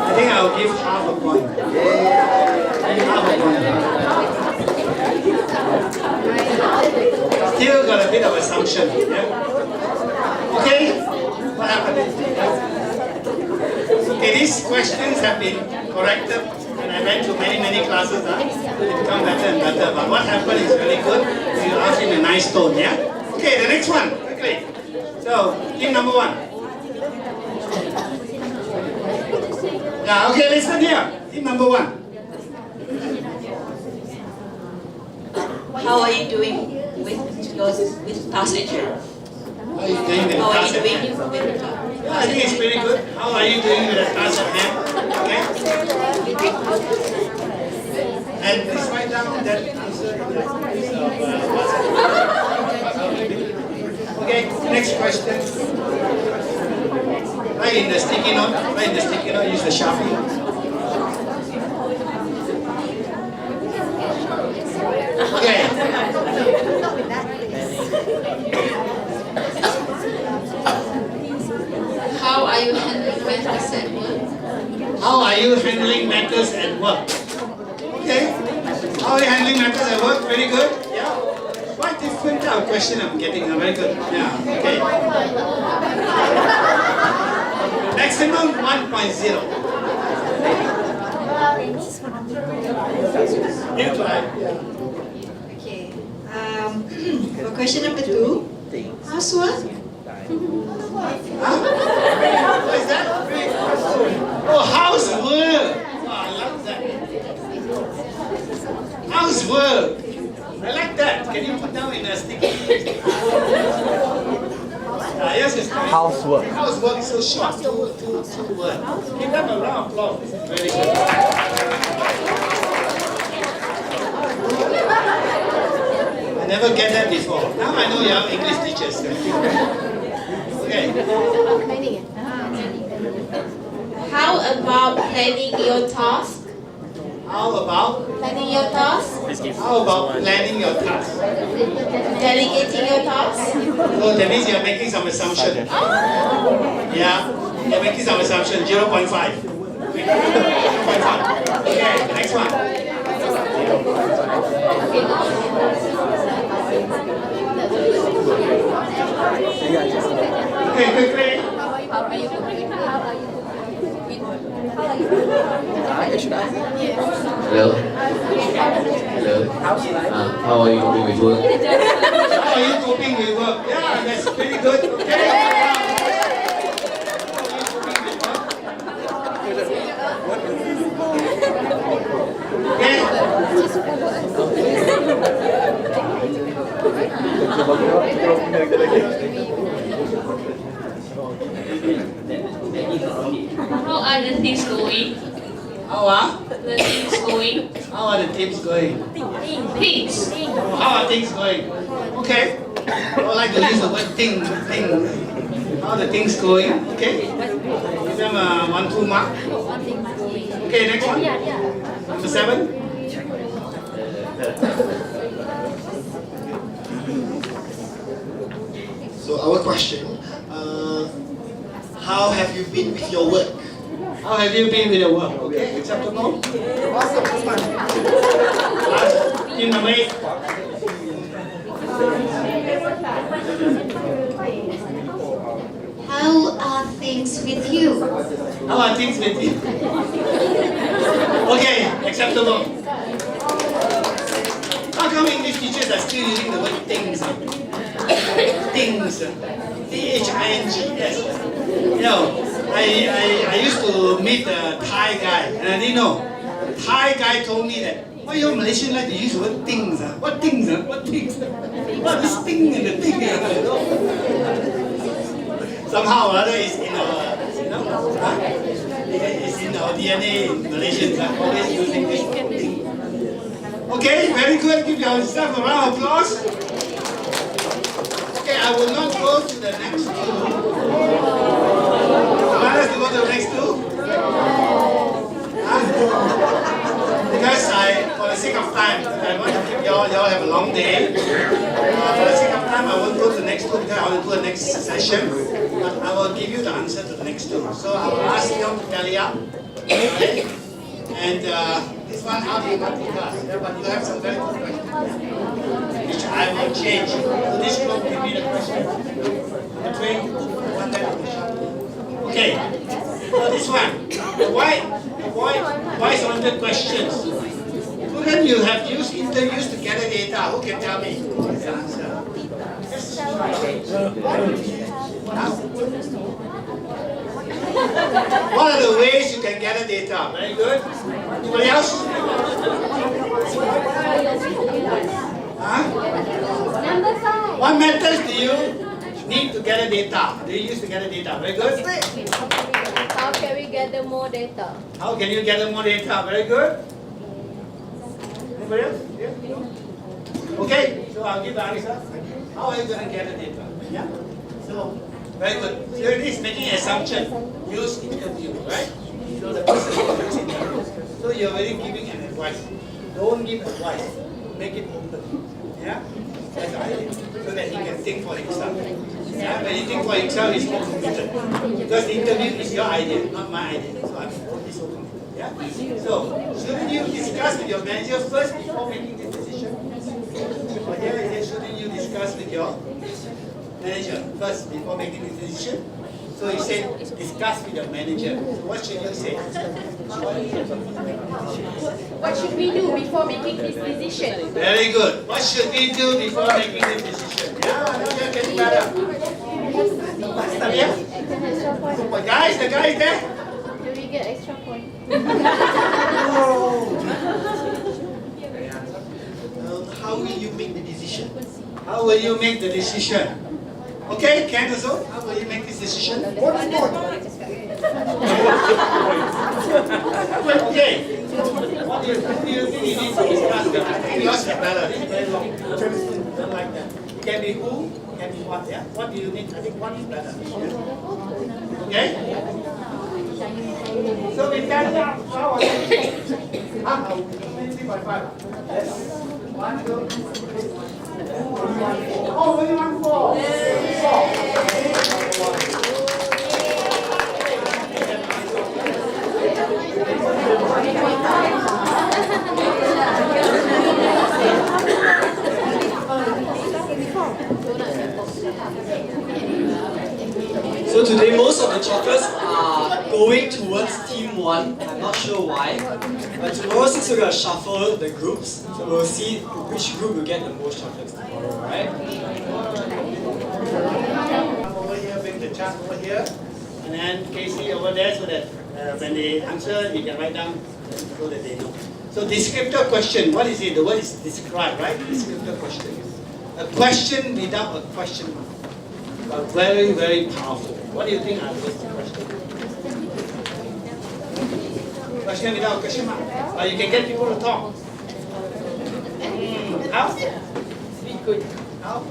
I think I'll give half a point. Half a point. Still got a bit of assumption. Yeah? Okay? What happened? Okay, these questions have been corrected. And I went to many classes. They become better and better. But what happened is really good. You ask in a nice tone. Yeah? Okay, the next one. Quickly. So, team number 1. Yeah, okay, listen here. Team number 1. How are you doing with task lecture? How are you doing with the task at hand? Yeah, I think it's pretty good. How are you doing with the task at hand? Okay? And please write down that answer in the piece of WhatsApp. Okay, next question. Write in the sticky note. Write in the sticky note. Use the Sharpie. Okay. How are you handling matters at work? How are you handling matters at work? Okay. How are you handling matters at work? Very good. Yeah. Quite different type of question I'm getting. Very good. Yeah. Okay. Maximum 1.0. You try. Okay. For question number 2, housework. What is that? Oh, housework. Oh, I love that. Housework. I like that. Can you put down in a sticky? Yes, it's correct. Housework. Housework is so short. Two words. Give them a round of applause. This is very good. I never get that before. Now I know you are English teachers. Okay. How about planning your task? How about Planning your task? How about planning your tasks? Delegating your tasks? So that means you're making some assumption. Yeah, you're making some assumption. 0.5. 0.5. Okay, next one. Okay, quickly. Hello. Hello. How are you coping with work? How are you coping with work? Yeah, that's pretty good. Okay. How are the things going? How are The things going? How are the teams going? Things. How are things going? Okay. I would like to use the word thing. How are the things going? Okay. Give them a 1-2 mark. Okay, next one. Number 7. So our question, how have you been with your work? How have you been with your work? Okay, acceptable? In the way. How are things with you? How are things with you? Okay, acceptable. How come English teachers are still using the word things? Things. T-H-I-N-G-S. You know, I used to meet a Thai guy, and I didn't know. The Thai guy told me that, why you Malaysians like to use the word things? What things? What things? What is thing and the thing? Somehow or other it's in our, it's in our DNA in Malaysians, always using this thing. Okay, very good. Give yourself a round of applause. Okay, I will not go to the next two. Want us to go to the next two? Because for the sake of time, I want to keep y'all have a long day. For the sake of time, I won't go to the next two because I want to do the next session. But I will give you the answer to the next two. So I will ask you to tally up. Okay? And this one, how do you multitask? Yeah, but you have some very good questions, which I will change. So this will give me the question. Between one that okay. So this one, the voice-oriented questions. Couldn't you have used interviews to gather data? Who can tell me? What's the answer? What are the ways you can gather data? Very good. Anybody else? Number 5. What methods do you need to gather data? Do you use to gather data? Very good. How can we gather more data? How can you gather more data? Very good. Anybody else? Yeah? Okay, so I'll give the answer. How are you going to gather data? Yeah? So, very good. So it is making an assumption. Use interview, right? So the person will use interview. So you're already giving an advice. Don't give advice. Make it open. Yeah? That's the idea. So that he can think for himself. Yeah? When he think for himself, he's more committed. Because the interview is your idea, not my idea. So I'm only so committed. Yeah? So, shouldn't you discuss with your manager first before making this decision? Or here it is, shouldn't you discuss with your manager first before making this decision? So he said, discuss with your manager. So what should you say? What should we do before making this decision? Very good. What should we do before making this decision? Yeah, now you're getting better. Oh, guys, the guy is there? Do we get extra point? How will you make the decision? How will you make the decision? Okay, Ken also, how will you make this decision? Okay. What do you think you need to discuss? I think yours is better. This is very long. Don't like that. It can be who, it can be what, yeah? What do you need? I think what is better. Okay? So we can how 3.5. Yes. 1, 2, 3. Oh, only 1, 4. So today most of the chocolates are going towards team 1. I'm not sure why. But tomorrow since we're going to shuffle the groups, so we'll see which group will get the most chocolates tomorrow, alright? Over here, bring the chart over here. And then Casey over there so that when they answer, you can write down so that they know. So descriptor question, what is it? The word is describe, right? Descriptor question. A question without a question mark. But very, very powerful. What do you think are those questions? Question without a question mark. Or you can get people to talk. How? Speak good. How?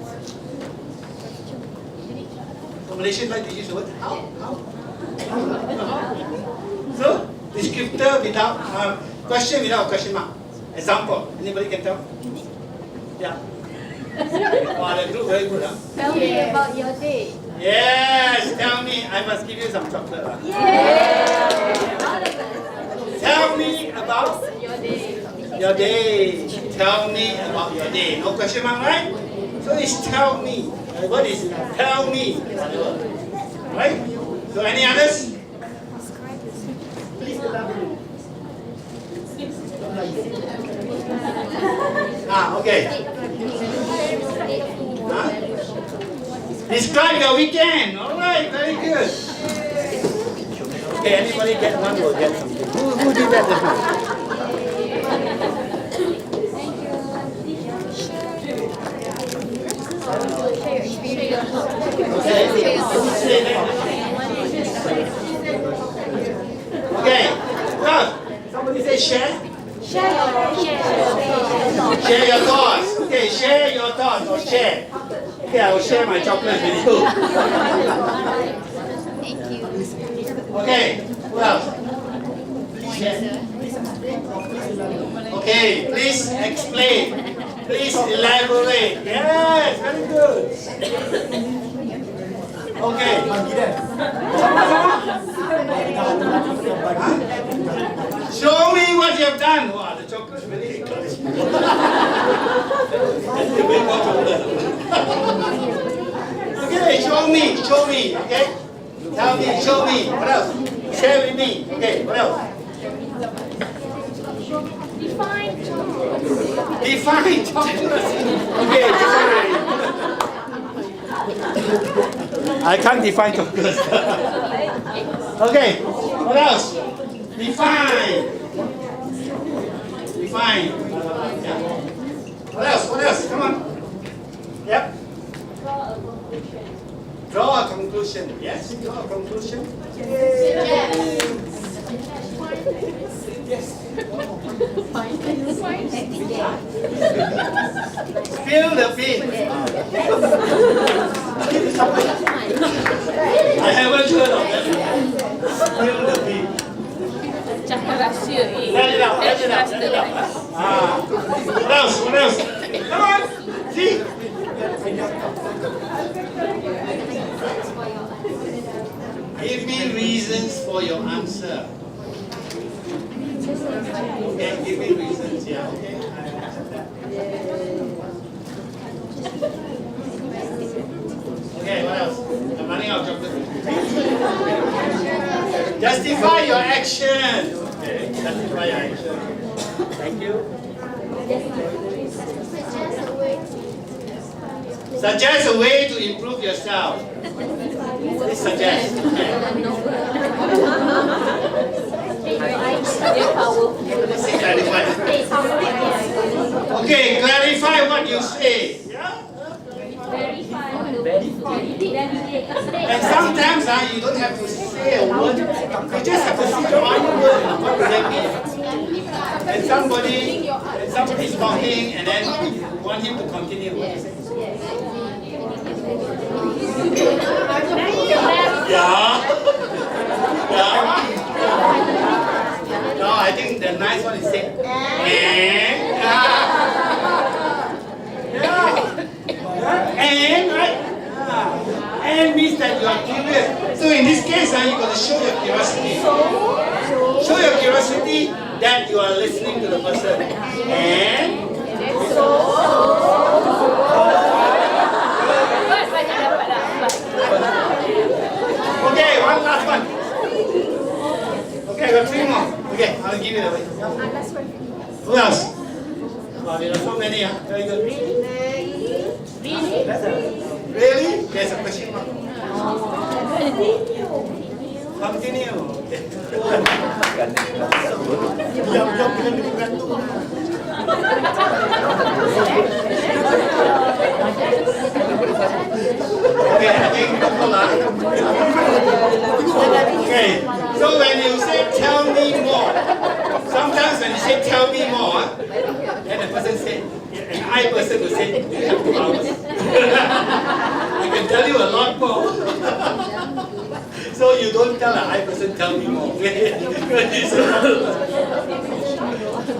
So Malaysians like to use the word how? So, descriptor without, question without a question mark. Example, anybody can tell? Yeah. Wow, the group very good, huh? Tell me about your day. Yes, tell me. I must give you some chocolate. Huh? Yeah. Tell me about your day. Your day. Tell me about your day. No question mark, right? So it's tell me. What is tell me? Right? So any others? Okay. Huh? Describe your weekend. All right, very good. Okay, anybody get one will get something. Who did that just now? Okay. Well, somebody say share. Share your thoughts. Okay, share your thoughts or share. Okay, I will share my chocolate with you. Okay, who else? Okay, please explain. Please elaborate. Yes, very good. Okay. Show me what you have done. Wow, the chocolate is really close. Okay, show me, okay? Tell me, show me. What else? Share with me. Okay, what else? Define chocolate. Okay, define. I can't define chocolate. Okay, what else? Define. What else? Come on. Yep. Draw a conclusion. Yes, draw a conclusion. Yes. Spill the beans. I haven't heard of that. Spill the beans. Let it out. What else? Come on. See? Give me reasons for your answer. Okay, give me reasons. Yeah, okay. I accept that. Okay, what else? I'm running out of chocolate. Justify your action. Okay, justify your action. Thank you. Suggest a way to improve yourself. Please suggest. Okay, clarify what you say. Yeah? And sometimes you don't have to say a word. You just have to see one word. What does that mean? And somebody is talking, and then you want him to continue. Yeah. No, I think the nice one is say, and. And, right? And means that you are curious. So in this case, you got to show your curiosity. Show your curiosity that you are listening to the person. And okay, one last one. Okay, I got 3 more. Okay, I'll give you the way. Who else? Oh, there are so many. Very good. Really? There's a question mark. Continue. Okay. Jawab dengan lebih gantung. Okay, I think okay. So when you say tell me more, sometimes when you say tell me more, then the person say, an I person will say, you have 2 hours. I can tell you a lot more. So you don't tell an I person, tell me more.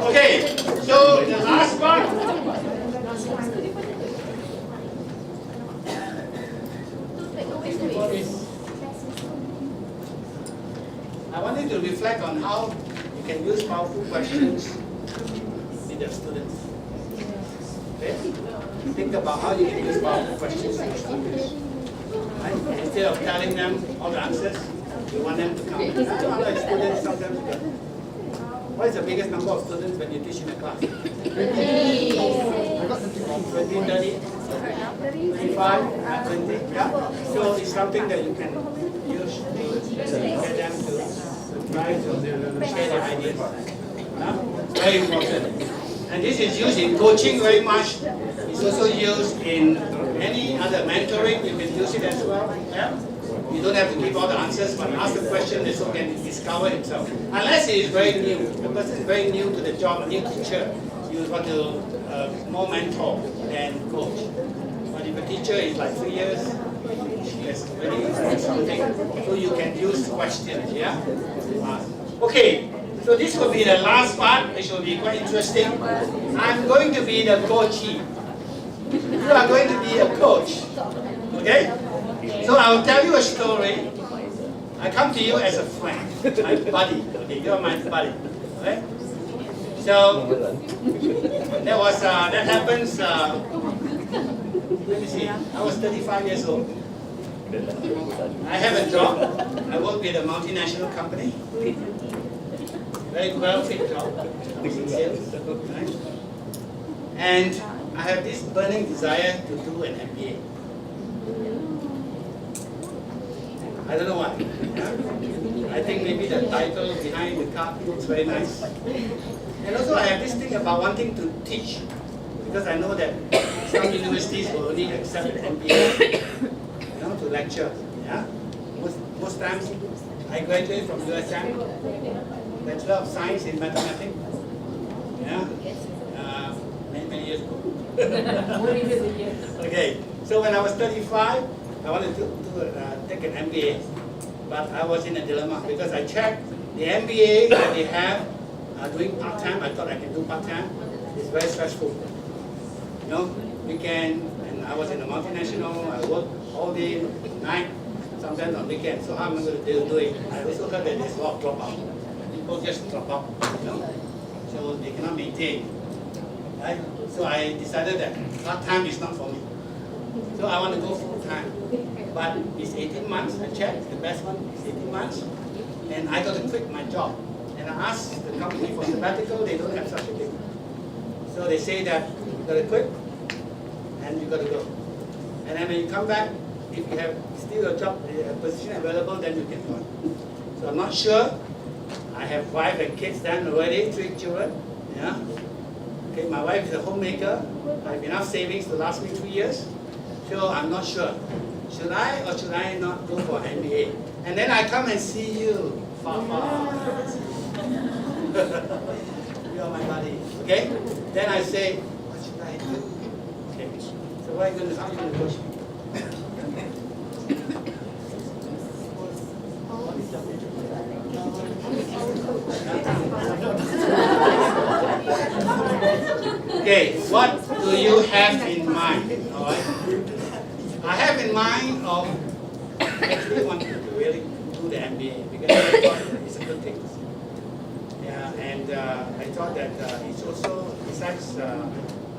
Okay, so the last part. I want you to reflect on how you can use powerful questions with your students. Okay? Think about how you can use powerful questions with your students. Right? Instead of telling them all the answers, you want them to come. I don't know, students sometimes get. What is the biggest number of students when you teach in a class? 20, 30, 35, 20, yeah? So it's something that you can use to get them to try to share their ideas. Yeah? Very important. And this is used in coaching very much. It's also used in any other mentoring. You can use it as well. Yeah? You don't have to give all the answers, but ask the question so he can discover himself. Unless he is very new. The person is very new to the job, a new teacher. You want to more mentor than coach. But if a teacher is like 3 years, she has already learned something. So you can use questions, yeah? Okay, so this will be the last part, which will be quite interesting. I'm going to be the coachee. You are going to be a coach. Okay? So I will tell you a story. I come to you as a friend, my buddy. Okay, you are my buddy. Okay? So that happens. Let me see. I was 35 years old. I have a job. I work with a multinational company. Very well-paid job. In sales, right? And I have this burning desire to do an MBA. I don't know why. I think maybe the title behind the card looks very nice. And also I have this thing about wanting to teach, because I know that some universities will only accept an MBA, to lecture. Yeah? Most times I graduated from USM, Bachelor of Science in Mathematics. Yeah? Many years ago. Okay, so when I was 35, I wanted to take an MBA, but I was in a dilemma because I checked the MBA that they have doing part-time. I thought I can do part-time. It's very stressful. Weekend, and I was in a multinational. I worked all day, night, sometimes on weekends. So how am I going to do it? I also heard that there's a lot of dropout. People just drop out, so they cannot maintain. Right? So I decided that part-time is not for me. So I want to go full-time. But it's 18 months, I checked, the best one is 18 months. And I got to quit my job. And I asked the company for sabbatical, they don't have such a thing. So they say that you got to quit, and you got to go. And then when you come back, if you have still a job, a position available, then you can join. So I'm not sure. I have wife and kids then already, 3 children. Yeah. Okay, my wife is a homemaker. I have enough savings to last me 3 years. So I'm not sure. Should I or should I not go for MBA? And then I come and see you, Papa. You are my buddy. Okay? Then I say, what should I do? Okay. So what are you going to do? How are you going to coach me? Okay, what do you have in mind? All right. I have in mind of actually wanting to really do the MBA because I thought it's a good thing. Yeah, and I thought that it's also, besides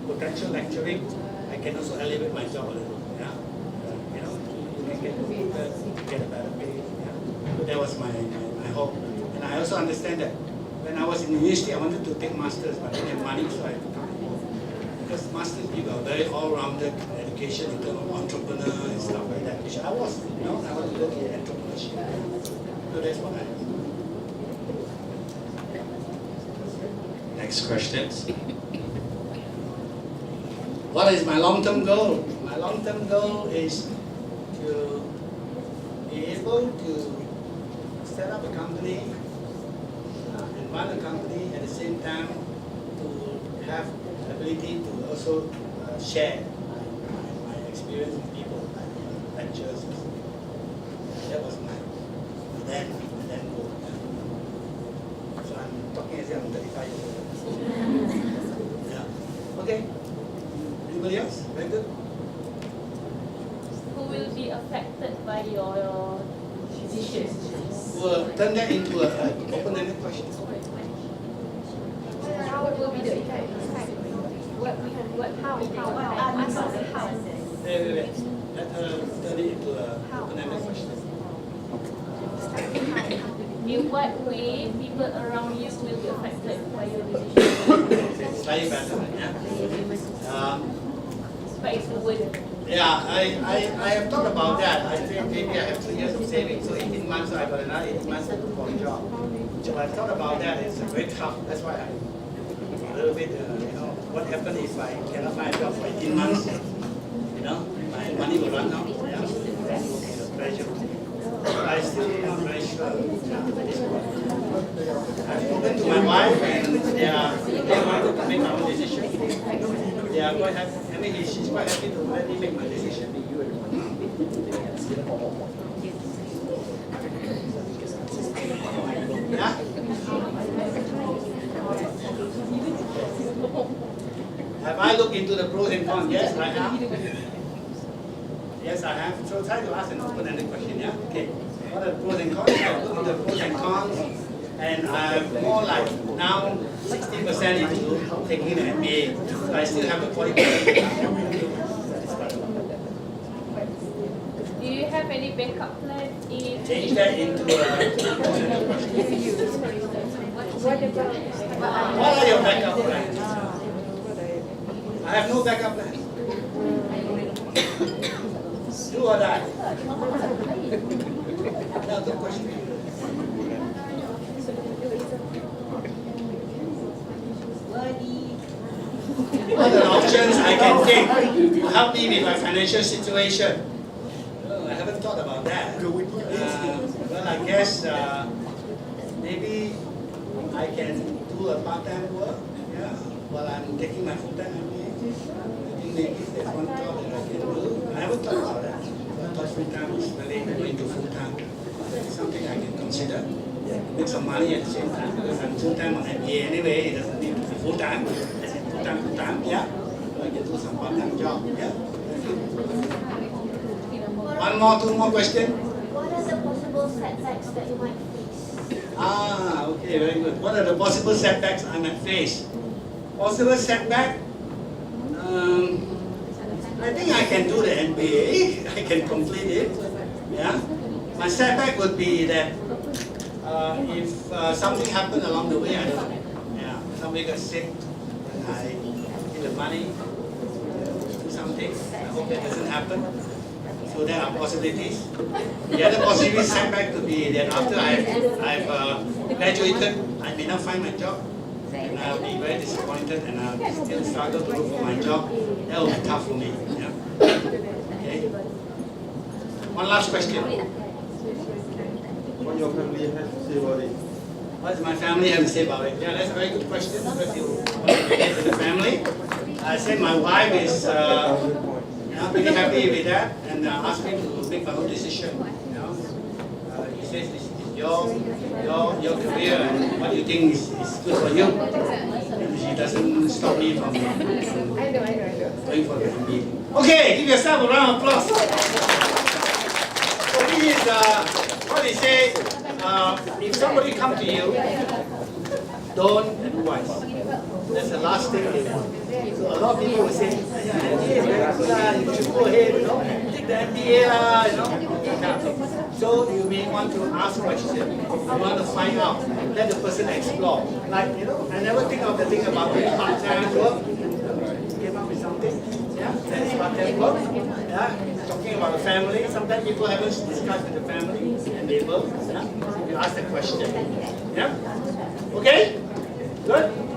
potential lecturing, I can also elevate my job a little. Yeah, you know, you can get promoted, get a better pay. Yeah, so that was my hope. And I also understand that when I was in university, I wanted to take masters, but I didn't have money, so I took it. Because masters give a very all-rounded education in terms of entrepreneur and stuff like that, which I was, you know, I want to look at entrepreneurship. So that's what I do. Next questions. What is my long-term goal? My long-term goal is to be able to set up a company and run a company at the same time to have the ability to also share my experience with people, like lectures. That was my then goal. So I'm talking as if I'm 35 years old. Yeah. Okay. Anybody else? Very good. Who will be affected by your decisions? We'll turn that into an open-ended question. How will be the effect? How? Wait. Let her turn it into an open-ended question. In what way people around you will be affected by your decisions? Slightly better, yeah. Yeah, I have thought about that. I think maybe I have 2 years of savings, so 18 months, I got another 18 months to look for a job. So I thought about that. It's very tough. That's why I'm a little bit, you know, what happens if I cannot find a job for 18 months? You know, my money will run out. Yeah, that will be the pressure. But I still not very sure at this point. I've spoken to my wife, and they wanted to make my own decision. They are quite happy. I mean, she's quite happy to let me make my decision. Yeah? Have I looked into the pros and cons? Yes, I have. Yes, I have. So try to ask an open-ended question, yeah? Okay. What are the pros and cons? I've looked into the pros and cons, and I'm more like now 60% into taking an MBA. So I still have the 40%. Do you have any backup plan in Change that into a open-ended question. What are your backup plans? I have no backup plan. Do or die. Now, good question. What are the options I can take to help me with my financial situation? Oh, I haven't thought about that. Well, I guess maybe I can do a part-time work, yeah, while I'm taking my full-time MBA. I think maybe there's one job that I can do. I haven't thought about that. I thought full-time is really going to full-time. It's something I can consider. Make some money at the same time because I'm full-time on MBA anyway. It doesn't need to be full-time. Full-time, yeah. So I can do some part-time job, yeah. Two more questions. What are the possible setbacks that you might face? Okay, very good. What are the possible setbacks I might face? Possible setback? I think I can do the MBA. I can complete it. Yeah. My setback would be that if something happened along the way, I don't know. Yeah. Somebody got sick, and I need the money to do something. I hope that doesn't happen. So there are possibilities. The other possible setback could be that after I've graduated, I may not find my job. And I'll be very disappointed and I'll still struggle to look for my job. That will be tough for me. Yeah? Okay. One last question. What your family has to say about it? What does my family have to say about it? Yeah, that's a very good question. Because you want to get to the family. I said my wife is pretty happy with that and asked me to make my own decision. You know? He says this is your career and what you think is good for you. And She doesn't stop me from I know. going for the MBA. Okay, give yourself a round of applause. So this is what they say, if somebody come to you, don't advise. That's the last thing they want. So a lot of people will say, MBA is very good, you should go ahead, take the MBA, So you may want to ask questions. You want to find out. Let the person explore. Like, I never think of the thing about doing part-time work. Came up with something. Yeah, that's part-time work. Yeah, talking about the family. Sometimes people haven't discussed with the family and neighbors. Yeah? You ask the question. Yeah? Okay? Good?